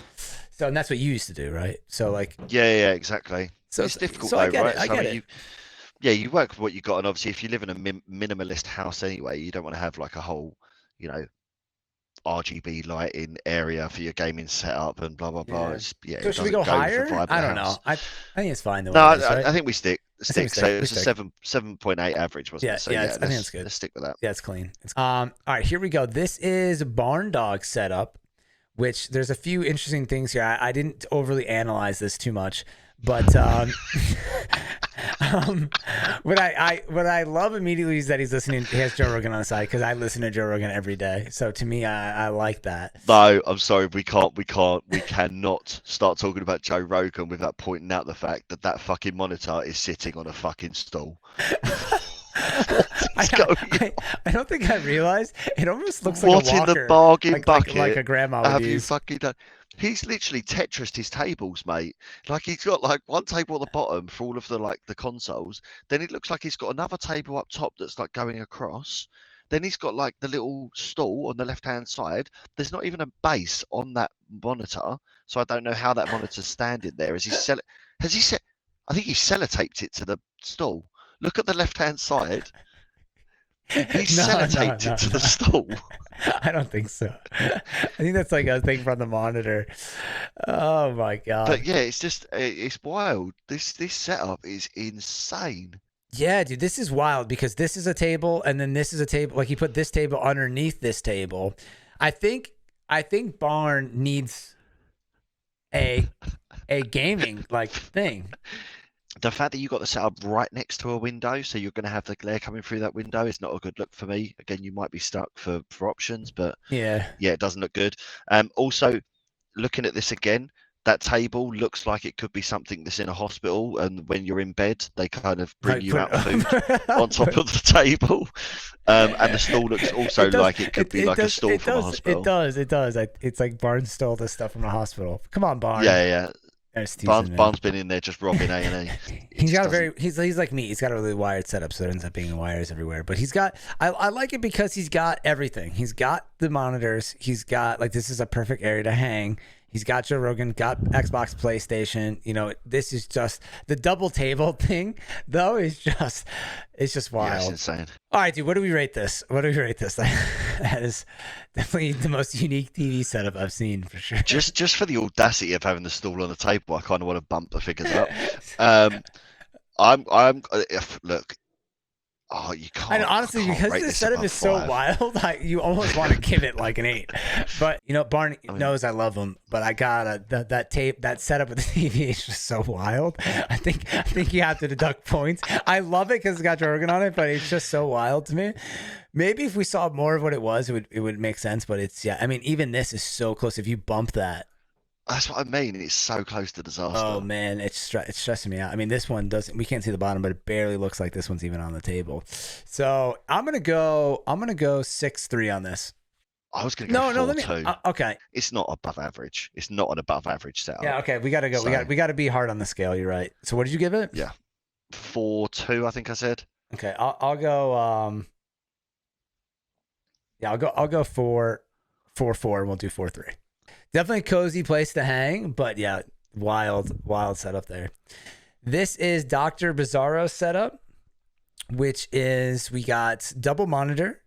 So and that's what you used to do, right? So like. Yeah, exactly. So it's difficult, though, right? I get it. You work with what you got, and obviously, if you live in a minimalist house anyway, you don't want to have like a whole, RGB lighting area for your gaming setup and blah blah blah. So should we go higher? I don't know. I think it's fine. I think we stick. So it's a 7.8 average, wasn't it? So I think it's good. Let's stick with that. Yeah, it's clean. All right, here we go. This is Barndog setup, which there's a few interesting things here. I didn't overly analyze this too much, but what I love immediately is that he's listening. He has Joe Rogan on the side because I listen to Joe Rogan every day. So to me, I like that. No, I'm sorry, we cannot start talking about Joe Rogan without pointing out the fact that fucking monitor is sitting on a fucking stool. I don't think I realized. It almost looks like a walker. What in the bargain bucket like a grandma would have use. You fucking done? He's literally Tetrised his tables, mate. Like he's got like one table at the bottom for all of the consoles. Then it looks like he's got another table up top that's like going across. Then he's got like the little stool on the left-hand side. There's not even a base on that monitor, so I don't know how that monitor's standing there. I think he sellotaped it to the stool. Look at the left-hand side. He sellotaped it to the stool. I don't think so. I think that's like a thing from the monitor. Oh my god! But yeah, it's wild. This setup is insane. Yeah, dude, this is wild because this is a table, and then this is a table. Like he put this table underneath this table. I think Barn needs a gaming like thing. The fact that you got the setup right next to a window, so you're going to have the glare coming through that window, is not a good look for me. Again, you might be stuck for options, but yeah, it doesn't look good. Also, looking at this again, that table looks like it could be something that's in a hospital, and when you're in bed, they kind of bring you out food on top of the table. And the stool looks also like it could be like a stool from a hospital. It does. It's like Barn stole this stuff from a hospital. Come on, Barn. Yeah. Barn's been in there just robbing A&E. He's like me. He's got a really wired setup, so it ends up being wires everywhere. But he's got. I like it because he's got everything. He's got the monitors. He's got this is a perfect area to hang. He's got Joe Rogan, got Xbox, PlayStation. This is just the double table thing, though. It's just wild. Yeah, it's insane. All right, dude. What do we rate this? That is definitely the most unique TV setup I've seen for sure. Just for the audacity of having the stool on the table, I kind of want to bump the figures up. Look. Oh, you can't. And honestly, because this setup is so wild, you almost want to give it like an 8. But Barney knows I love him. But I gotta that setup with the TV is just so wild. I think you have to deduct points. I love it because it's got Joe Rogan on it, but it's just so wild to me. Maybe if we saw more of what it was, it would make sense. But even this is so close. If you bump that. That's what I mean. It's so close to disaster. Oh man, it's stressing me out. I mean, this one doesn't. We can't see the bottom, but it barely looks like this one's even on the table. So I'm gonna go 6.3 on this. I was gonna go 4.2. Okay. It's not above average. It's not an above average setup. Yeah. Okay. We gotta go. So, we gotta be hard on the scale. You're right. So what did you give it? Yeah. 4.2. I think I said. Okay. I'll go. Yeah, I'll go 4-4, and we'll do 4-3. Definitely a cozy place to hang, but yeah, wild setup there. This is Dr. Bizarro's setup, which is we got double monitor,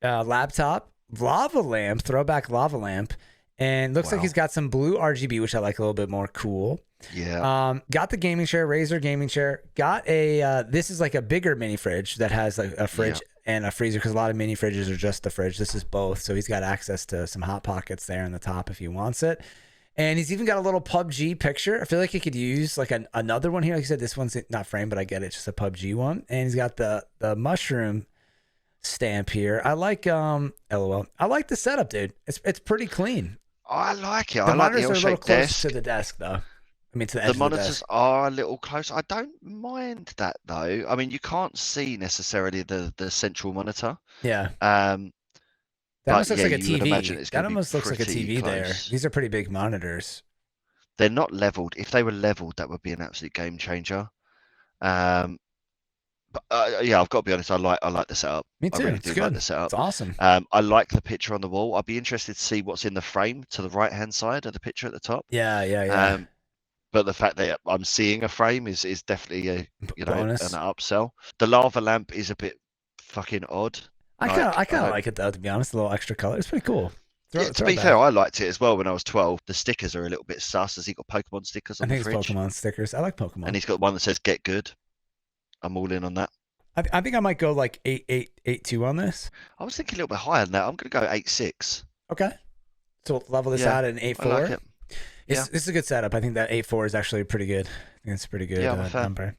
laptop, lava lamp, throwback lava lamp, and looks like he's got some blue RGB, which I like a little bit more. Cool. Yeah. Got the gaming chair, Razer gaming chair. Got a this is like a bigger mini fridge that has like a fridge and a freezer, because a lot of mini fridges are just the fridge. This is both, so he's got access to some hot pockets there in the top if he wants it. And he's even got a little PUBG picture. I feel like he could use like another one here. Like I said, this one's not framed, but I get it. It's just a PUBG one. And he's got the mushroom stamp here. I like LOL. I like the setup, dude. It's pretty clean. I like it. The I like the monitors are a little L-shaped close desk. to the desk, though. I mean, to the edge The monitors of the desk. are a little close. I don't mind that though. I mean, you can't see necessarily the central monitor. Yeah. That almost looks like a TV. That almost looks like a TV there. These are pretty big monitors. They're not leveled. If they were leveled, that would be an absolute game changer. But yeah, I've got to be honest. I like the setup. Me too. I really It's do good. like the setup. It's awesome. I like the picture on the wall. I'd be interested to see what's in the frame to the right hand side of the picture at the top. Yeah. But the fact that I'm seeing a frame is definitely an bonus. upsell. The lava lamp is a bit fucking odd. I kind of like it though, to be honest. A little extra color. It's pretty cool. To be fair, I liked it as well when I was 12. The stickers are a little bit sus. Has he got Pokemon stickers on the fridge? I think it's Pokemon stickers. I like Pokemon. And he's got one that says "Get Good." I'm all in on that. I think I might go like 8.2 on this. I was thinking a little bit higher than that. I'm going to go 8.6. Okay. So level this out at an 8.4. I like it. This is a good setup. I think that 8.4 is actually pretty good. I think it's a pretty good number.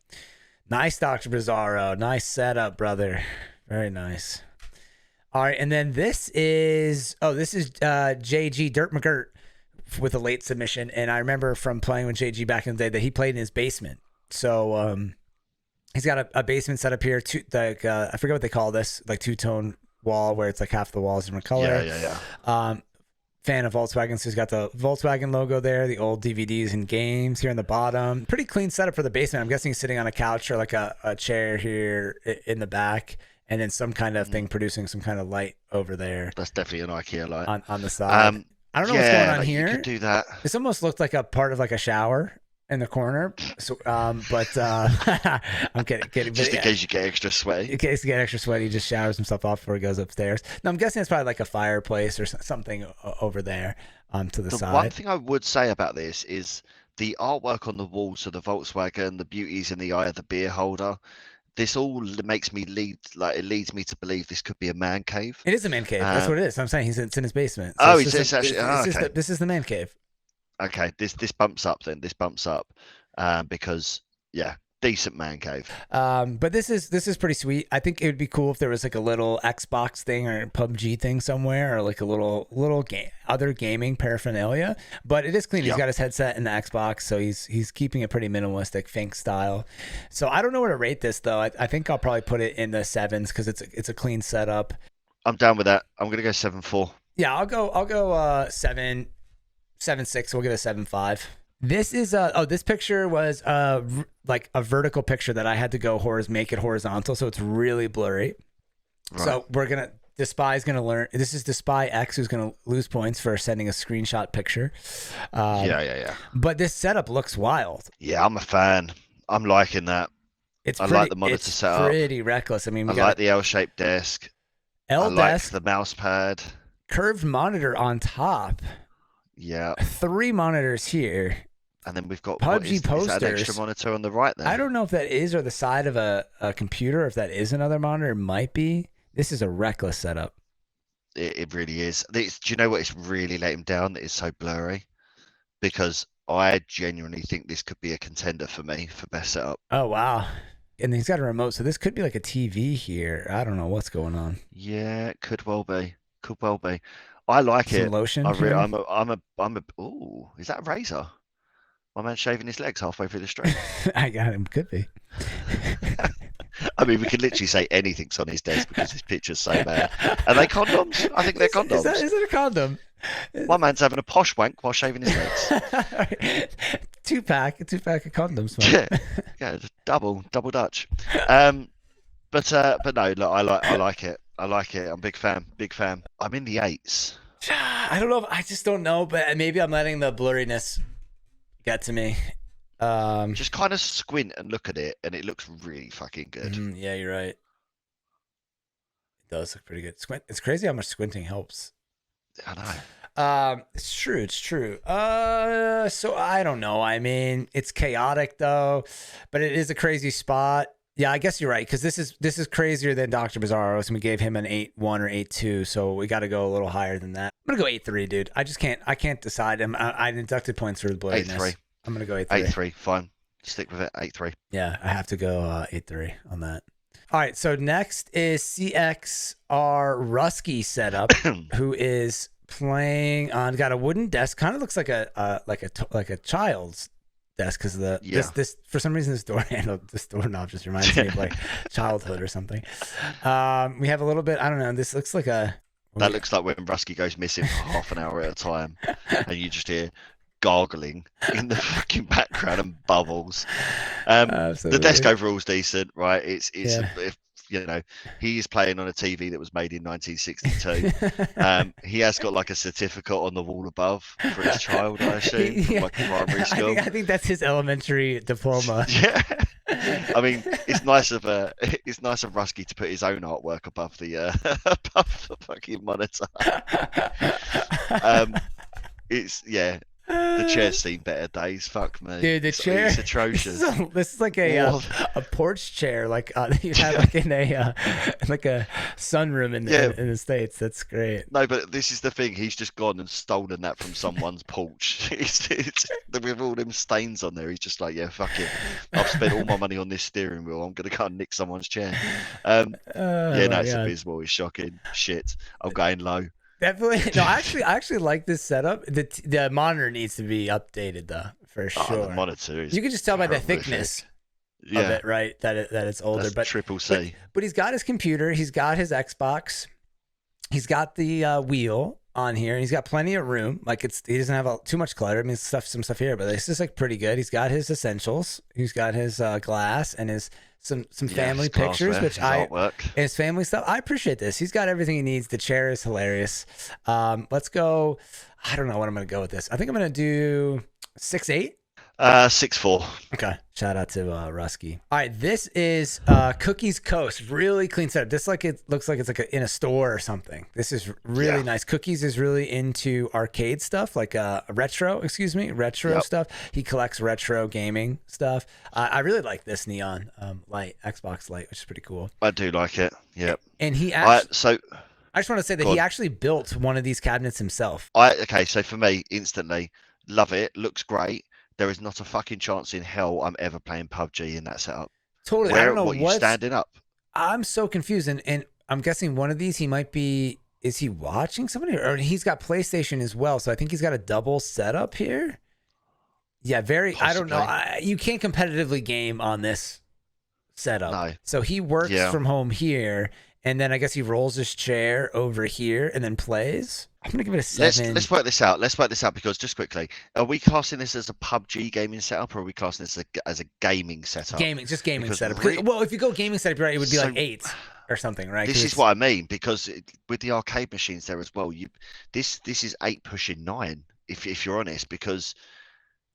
Nice, Dr. Bizarro. Nice setup, brother. Very nice. All right, and then this is JG Dirt McGirt with a late submission, and I remember from playing with JG back in the day that he played in his basement. So he's got a basement set up here. I forget what they call this, like two-tone wall where it's like half the wall is different color. Yeah. Fan of Volkswagen, so he's got the Volkswagen logo there, the old DVDs and games here in the bottom. Pretty clean setup for the basement. I'm guessing he's sitting on a couch or like a chair here in the back. And then some kind of thing producing some kind of light over there. That's definitely an IKEA light. On the side. I don't know what's going on here. You could do that. This almost looked like a part of like a shower in the corner. So, I'm kidding. Just in case you get extra sweaty. In case you get extra sweaty, he just showers himself off before he goes upstairs. Now, I'm guessing it's probably like a fireplace or something over there to the side. One thing I would say about this is the artwork on the walls of the Volkswagen, the beauties in the eye of the beer holder. This all makes me leads me to believe this could be a man cave. It is a man cave. That's what it is. I'm saying it's in his basement. So it's actually this is the man cave. Okay, this bumps up then. This bumps up because decent man cave. But this is pretty sweet. I think it would be cool if there was like a little Xbox thing or PUBG thing somewhere, or like a little game, other gaming paraphernalia. But it is clean. He's got his headset and the Xbox, so he's keeping it pretty minimalistic, Fink style. So I don't know where to rate this though. I think I'll probably put it in the 7s because it's a clean setup. I'm down with that. I'm gonna go 7.4. Yeah, I'll go 7.6. We'll get a 7.5. This is this picture was like a vertical picture that I had to go make it horizontal, so it's really blurry. Right. So we're gonna Despy's gonna learn. This is Despy X who's gonna lose points for sending a screenshot picture. Yeah. But this setup looks wild. Yeah, I'm a fan. I'm liking that. I like the monitor setup. Pretty reckless. I mean, I like the L-shaped desk. I like the mouse pad. Curved monitor on top. Yeah. 3 monitors here. And then we've got PUBG posters. Is that an extra monitor on the right there? I don't know if that is or the side of a computer, or if that is another monitor. It might be. This is a reckless setup. It really is. Do you know what? It's really let him down that it's so blurry, because I genuinely think this could be a contender for me for best setup. Oh, wow. And he's got a remote, so this could be like a TV here. I don't know what's going on. Yeah, it could well be. I like Some it. lotion. Ooh, is that a razor? My man's shaving his legs halfway through the stream. I got him. Could be. I mean, we could literally say anything's on his desk because his picture's so bad. Are they condoms? I think they're condoms. Is it a condom? My man's having a posh wank while shaving his legs. Two-pack of condoms, man. Yeah, double Dutch. But no, look, I like it. I like it. I'm a big fan. Big fan. I'm in the 8s. I don't know. I just don't know, but maybe I'm letting the blurriness get to me. Just kind of squint and look at it, and it looks really fucking good. Yeah, you're right. It does look pretty good. Squint. It's crazy how much squinting helps. I know. It's true. So I don't know. I mean, it's chaotic though, but it is a crazy spot. Yeah, I guess you're right, because this is crazier than Dr. Bizarro, and we gave him an 8-1 or 8-2, so we got to go a little higher than that. I'm gonna go 8-3, dude. I can't decide. I deducted points for the blurriness. 8-3. I'm gonna go 8-3. 8-3, fine. Stick with it. 8-3. Yeah, I have to go 8-3 on that. All right, so next is CXRRusky setup, who is playing on, got a wooden desk, kind of looks like a child's desk, because this for some reason this doorknob just reminds me of like childhood or something. We have a little bit, I don't know, this looks like looks like when Rusky goes missing for half an hour at a time and you just hear gargling in the fucking background and bubbles. The desk overall's decent, right? It's he is playing on a TV that was made in 1962. He has got like a certificate on the wall above for his child, I assume, from like a primary school. I think that's his elementary diploma. Yeah. I mean, it's nice of Rusky to put his own artwork above the fucking monitor. The chair's seen better days. Fuck me, dude. The chair, it's atrocious. This is like a porch chair, like you have like in a like a sunroom in the States. That's great. No, but this is the thing. He's just gone and stolen that from someone's porch. It's with all them stains on there. He's just like, yeah, fuck it. I've spent all my money on this steering wheel. I'm gonna go and nick someone's chair. It's abysmal. It's shocking. Shit. I'm going low. Definitely. No, I actually like this setup. The monitor needs to be updated though, for sure. The monitor is. You can just tell by the thickness of it, right? That it's older. That's triple C. But he's got his computer. He's got his Xbox. He's got the wheel on here, and he's got plenty of room. Like he doesn't have too much clutter. I mean, some stuff here, but this is like pretty good. He's got his essentials. He's got his glass and his. Some family pictures, his family stuff. I appreciate this. He's got everything he needs. The chair is hilarious. Let's go. I don't know what I'm going to go with this. I think I'm going to do 6-8. 6-4. Okay. Shout out to Rusky. All right. This is Cookie's Coast. Really clean setup. This looks like it's like in a store or something. This is really nice. Cookies is really into arcade stuff, like retro stuff. He collects retro gaming stuff. I really like this neon light, Xbox light, which is pretty cool. I do like it. Yep. And he actually, I just want to say that he on. Actually built one of these cabinets himself. So for me, instantly, love it. Looks great. There is not a fucking chance in hell I'm ever playing PUBG in that setup. Totally. I don't know what you standing up. I'm so confused, and I'm guessing one of these he might be. Is he watching somebody, or he's got PlayStation as well? So I think he's got a double setup here. Yeah, very. Possibly. I don't know. You can't competitively game on this setup. No. So he works from home here, and then I guess he rolls his chair over here and then plays. I'm going to give it a 7. Let's work this out. Because just quickly, are we classing this as a PUBG gaming setup, or are we classing this as a gaming setup? Gaming setup. Well, if you go gaming setup, right, it would be like 8 or something, right? This is what I mean, because with the arcade machines there as well, this is 8 pushing 9, if you're honest, because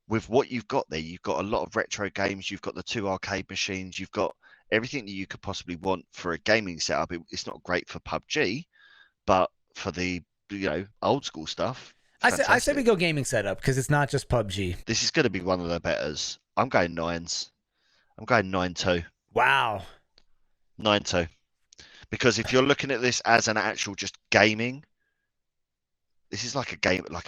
with what you've got there, you've got a lot of retro games, you've got the 2 arcade machines, you've got everything that you could possibly want for a gaming setup. It's not great for PUBG, but for the old school stuff. I say we go gaming setup, because it's not just PUBG. This is going to be one of the betters. I'm going 9s. I'm going 9-2. Wow. 9-2. Because if you're looking at this as an actual just gaming, this is like a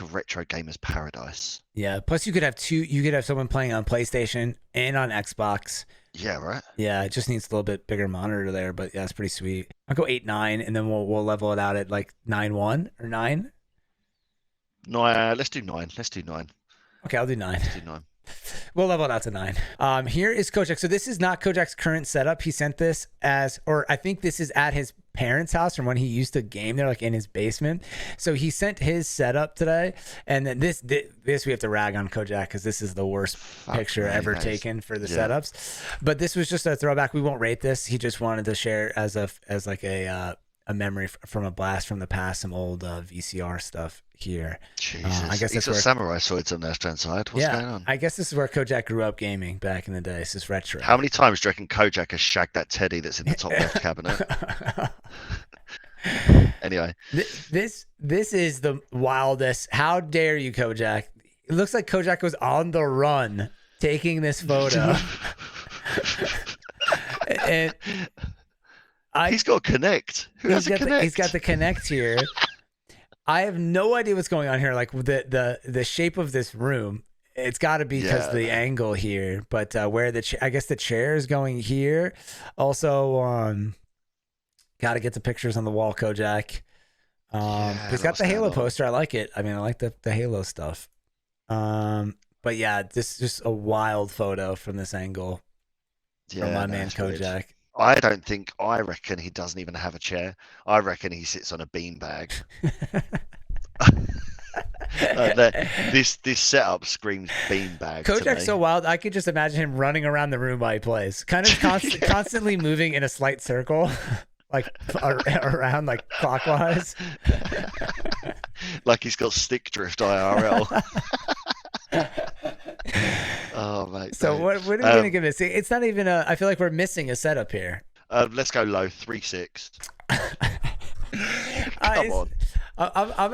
retro gamer's paradise. Yeah. Plus, you could have someone playing on PlayStation and on Xbox. Yeah, right. Yeah, it just needs a little bit bigger monitor there, but yeah, it's pretty sweet. I'll go 8-9, and then we'll level it out at like 9-1 or 9. No, let's do 9. Let's do 9. Okay, I'll do 9. Let's do 9. We'll level it out to 9. Here is Kojak. So this is not Kojak's current setup. He sent this or I think this is at his parents' house from when he used to game there, like in his basement. So he sent his setup today, and then this we have to rag on Kojak, because this is the worst picture ever taken for the setups. But this was just a throwback. We won't rate this. He just wanted to share as like a a memory from a blast from the past, some old VCR stuff here. Jesus, I guess he's that's got where samurai swords on the left-hand side. What's going on? I guess this is where Kojak grew up gaming back in the day. This is retro. How many times do you reckon Kojak has shagged that teddy that's in the top left cabinet? Anyway, this is the wildest. How dare you, Kojak? It looks like Kojak was on the run taking this photo. And he's got Connect. Who has a Connect? He's got the Connect here. I have no idea what's going on here. Like the shape of this room, it's got to be because of the angle here. But where I guess the chair is going here. Also, got to get the pictures on the wall, Kojak. He's got the Halo poster. I like it. I mean, I like the Halo stuff. But yeah, this is just a wild photo from this angle from my man Kojak. Weird. I reckon he doesn't even have a chair. I reckon he sits on a beanbag. This setup screams beanbag. Kojak's so wild. I could just imagine him running around the room while he plays, kind of constantly moving in a slight circle, like around like clockwise. Like he's got stick drift IRL. Oh mate. So what are we gonna give this? It's not even a. I feel like we're missing a setup here. Let's go low 3.6. Come on. I'm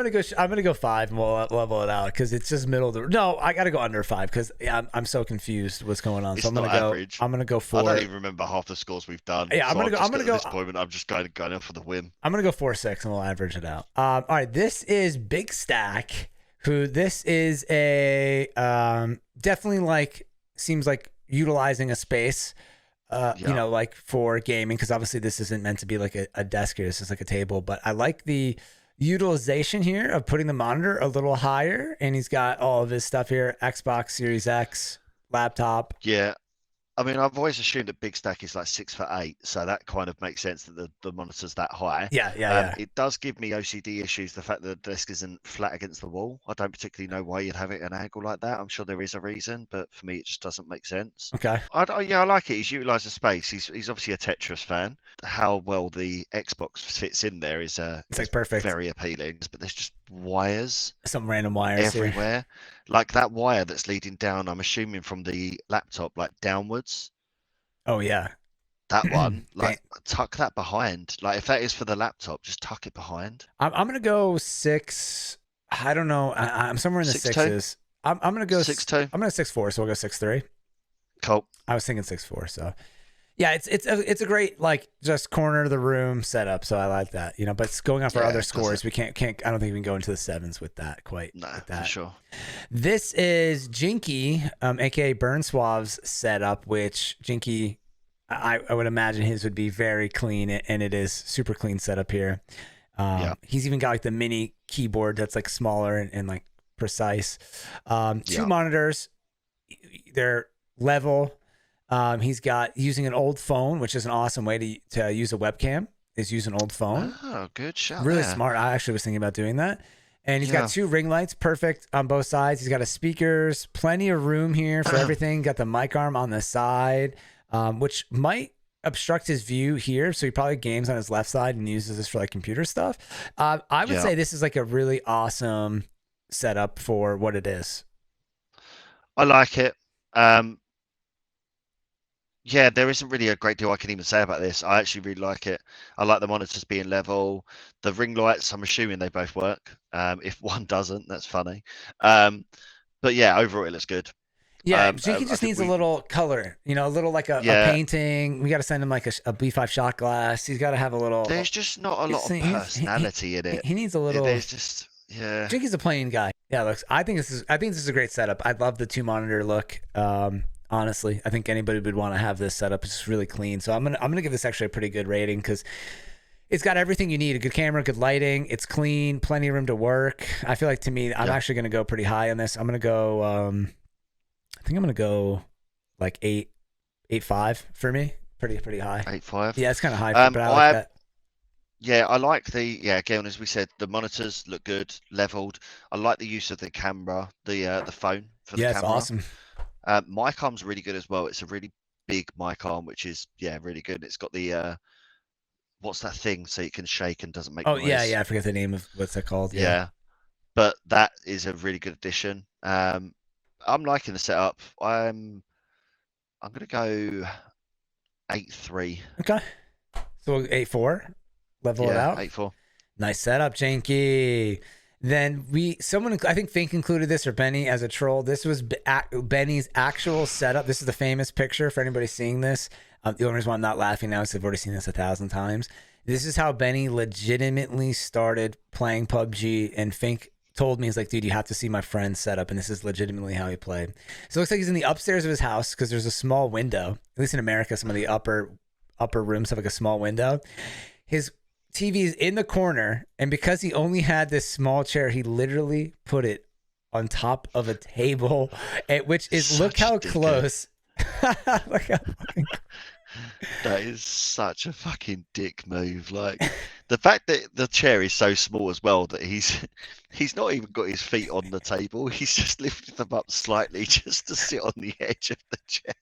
gonna go 5 and we'll level it out because it's just middle of the. No, I gotta go under 5 because I'm so confused what's going on. It's so I'm gonna go 4. I don't even remember half the scores we've done. Yeah, I'm gonna go. At this point, I'm just going in for the win. I'm gonna go 4.6 and we'll average it out. All right, this is BigStack. Who this is a definitely like seems like utilizing a space, you know, like for gaming because obviously this isn't meant to be like a desk here. This is like a table, but I like the utilization here of putting the monitor a little higher, and he's got all of his stuff here: Xbox Series X, laptop. Yeah. I mean, I've always assumed that BigStack is like 6'8", so that kind of makes sense that the monitor's that high. Yeah. It does give me OCD issues, the fact that the desk isn't flat against the wall. I don't particularly know why you'd have it at an angle like that. I'm sure there is a reason, but for me, it just doesn't make sense. Okay. I like it. He's utilised the space. He's obviously a Tetris fan. How well the Xbox fits in there is it's like perfect. Very appealing, but there's just wires. Some random wires everywhere. Here. Like that wire that's leading down, I'm assuming from the laptop, like downwards. Oh yeah, that one. Like tuck that behind. Like if that is for the laptop, just tuck it behind. I'm gonna go 6. I don't know. I'm somewhere in the 6s. I'm gonna go 6.2. I'm gonna 6.4, so we'll go 6.3. Cool. I was thinking 6.4, so yeah, it's a great like just corner of the room setup. So I like that, you know. But it's going off our other scores, we can't. I don't think we can go into the 7s with that quite. No, with that. For sure. This is Jinky, aka Burn Suave's setup, which Jinky, I would imagine his would be very clean, and it is super clean setup here. He's even got like the mini keyboard that's like smaller and like precise. 2 monitors, they're level. He's got using an old phone, which is an awesome way to use a webcam. Is use an old phone. Oh, good shot. Really smart. I actually was thinking about doing that. And he's got 2 ring lights, perfect on both sides. He's got a speakers, plenty of room here for everything. Got the mic arm on the side, which might obstruct his view here. So he probably games on his left side and uses this for like computer stuff. I would say this is like a really awesome setup for what it is. I like it. Yeah, there isn't really a great deal I can even say about this. I actually really like it. I like the monitors being level. The ring lights, I'm assuming they both work. If one doesn't, that's funny. But yeah, overall it looks good. Yeah, Jinky just needs a little color, you know, a little like a painting. We got to send him like a B5 shot glass. He's got to have a little. There's just not a lot of personality in it. He needs a little. There's just Jinky's a plain guy. Yeah, looks. I think this is a great setup. I love the 2 monitor look. Honestly, I think anybody would want to have this setup. It's just really clean. So I'm gonna give this actually a pretty good rating because it's got everything you need: a good camera, good lighting. It's clean, plenty of room to work. I feel like to me, I'm actually gonna go pretty high on this. I'm gonna go. I think I'm gonna go like 8.5 for me. Pretty high. 8.5. Yeah, it's kind of high. But I like that. Yeah, I like again, as we said, the monitors look good, leveled. I like the use of the camera, the phone for the camera. Yeah, it's awesome. Mic arm's really good as well. It's a really big mic arm, which is really good. It's got the what's that thing so it can shake and doesn't make Oh noise. yeah, I forget the name of what's that called. Yeah. But that is a really good addition. I'm liking the setup. I'm gonna go 8-3. Okay. So 8-4. Level it Yeah, out. 8-4. Nice setup, Jinky. Then I think Fink included this, or Benny, as a troll. This was Benny's actual setup. This is the famous picture for anybody seeing this. The only reason why I'm not laughing now is I've already seen this 1,000 times. This is how Benny legitimately started playing PUBG, and Fink told me, he's like, dude, you have to see my friend's setup, and this is legitimately how he played. So it looks like he's in the upstairs of his house because there's a small window. At least in America, some of the upper rooms have like a small window. His TV is in the corner, and because he only had this small chair, he literally put it on top of a table, which is look how close. Look how fucking. That is such a fucking dick move. Like the fact that the chair is so small as well that he's not even got his feet on the table. He's just lifted them up slightly just to sit on the edge of the chair.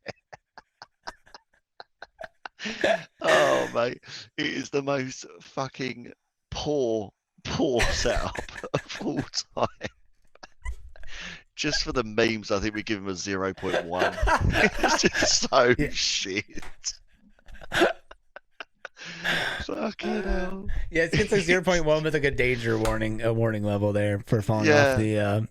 Oh mate, it is the most fucking poor setup of all time. Just for the memes, I think we give him a 0.1. It's just so shit. Fucking hell. Yeah, it's like 0.1 with like a danger warning, a warning level there for falling off the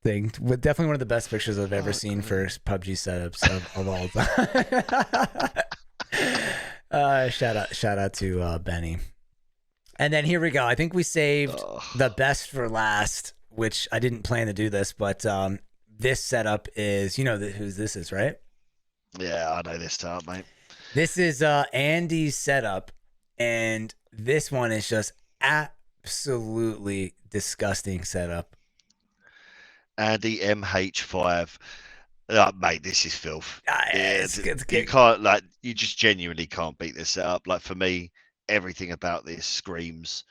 thing. Definitely one of the best pictures I've ever seen for PUBG setups of all time. Shout out to Benny. And then here we go. I think we saved the best for last, which I didn't plan to do this, but this setup is, you know whose this is, right? Yeah, I know this setup, mate. This is Andy's setup, and this one is just absolutely disgusting setup. Andy MH5. Mate, this is filth. You can't, you just genuinely can't beat this setup. Like, for me, everything about this screams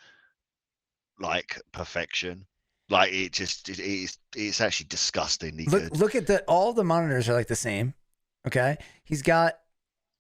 like perfection. Like, it's actually disgustingly good. Look at all the monitors are like the same. Okay, he's got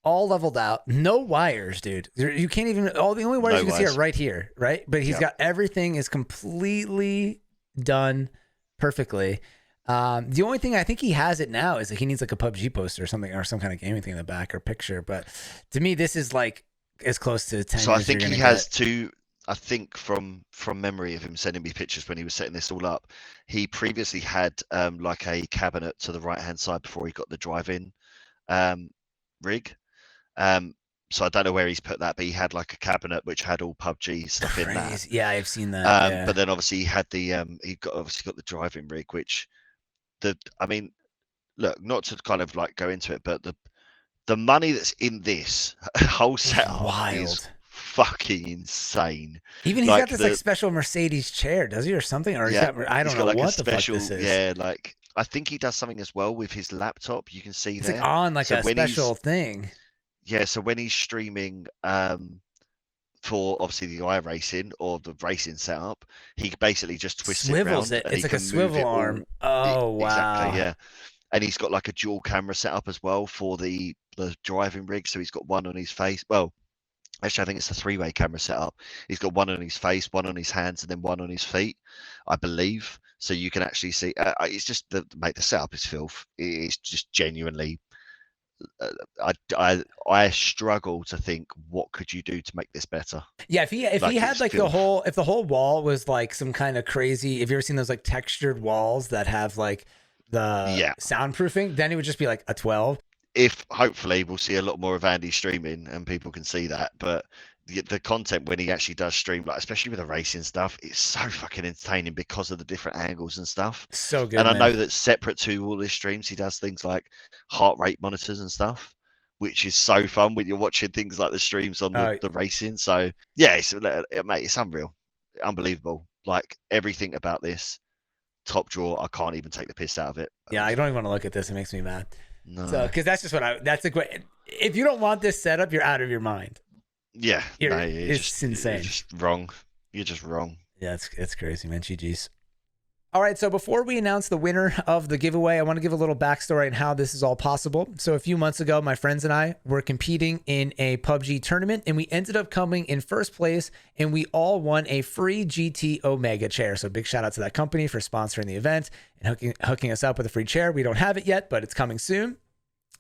all leveled out, no wires, dude. You can't even. The only wires you can see are right here, right? But he's got everything is completely done perfectly. The only thing I think he has it now is that he needs like a PUBG poster or something, or some kind of gaming thing in the back or picture. But to me, this is like as close to 10. So I think he has two. I think from memory of him sending me pictures when he was setting this all up, he previously had like a cabinet to the right hand side before he got the drive-in rig. So I don't know where he's put that, but he had like a cabinet which had all PUBG stuff in that. Yeah, I've seen that. But then obviously he had the obviously got the drive-in rig, which I mean, look, not to kind of like go into it, but the money that's in this whole setup is fucking insane. Even he's got this like special Mercedes chair, does he, or something? Or I don't know what the fuck this is. Yeah, like I think he does something as well with his laptop. You can see it's there. Like on like a special thing. Yeah, so when he's streaming for obviously the iRacing or the racing setup, he basically just twists swivels it. It's like a swivel arm. Oh wow! Exactly, yeah. And he's got like a dual camera setup as well for the driving rig. So he's got one on his face. Well, actually, I think it's a 3-way camera setup. He's got one on his face, one on his hands, and then one on his feet, I believe. So you can actually see. It's just the setup is filth. It's just genuinely. I struggle to think what could you do to make this better. Yeah, if he had like the whole wall was like some kind of crazy. If you ever seen those like textured walls that have like the soundproofing, then it would just be like a 12. If hopefully we'll see a lot more of Andy streaming and people can see that, but the content when he actually does stream, like especially with the racing stuff, it's so fucking entertaining because of the different angles and stuff. So good. And I know that separate to all his streams, he does things like heart rate monitors and stuff, which is so fun when you're watching things like the streams on the racing. So yeah, mate, it's unreal, unbelievable. Like everything about this, top drawer. I can't even take the piss out of it. Yeah, I don't even want to look at this. It makes me mad. No. So because that's just that's like if you don't want this setup, you're out of your mind. Yeah, it's insane. You're just wrong. You're just wrong. Yeah, it's crazy, man. GG's. All right, so before we announce the winner of the giveaway, I want to give a little backstory on how this is all possible. So a few months ago, my friends and I were competing in a PUBG tournament, and we ended up coming in first place, and we all won a free GT Omega chair. So big shout out to that company for sponsoring the event and hooking us up with a free chair. We don't have it yet, but it's coming soon.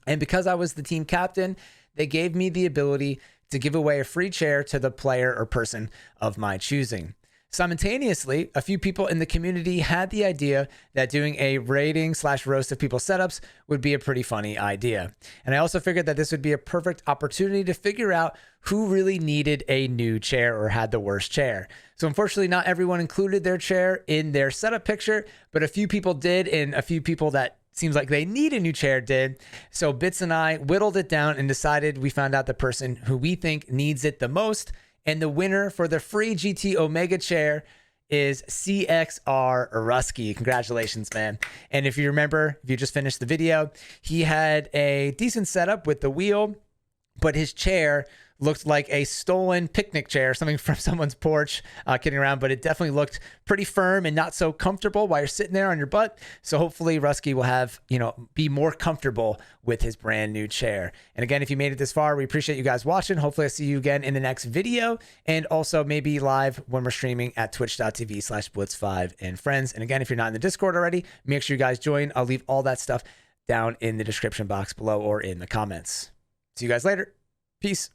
And because I was the team captain, they gave me the ability to give away a free chair to the player or person of my choosing. Simultaneously, a few people in the community had the idea that doing a rating/roast of people's setups would be a pretty funny idea. And I also figured that this would be a perfect opportunity to figure out who really needed a new chair or had the worst chair. So unfortunately, not everyone included their chair in their setup picture, but a few people did, and a few people that seems like they need a new chair did. So Bits and I whittled it down and decided we found out the person who we think needs it the most. And the winner for the free GT Omega chair is CXRRusky. Congratulations, man. And if you remember, if you just finished the video, he had a decent setup with the wheel, but his chair looked like a stolen picnic chair, something from someone's porch, kidding around, but it definitely looked pretty firm and not so comfortable while you're sitting there on your butt. So hopefully Rusky will have, be more comfortable with his brand new chair. And again, if you made it this far, we appreciate you guys watching. Hopefully I see you again in the next video, and also maybe live when we're streaming at twitch.tv/blitz5 and friends. And again, if you're not in the Discord already, make sure you guys join. I'll leave all that stuff down in the description box below or in the comments. See you guys later. Peace.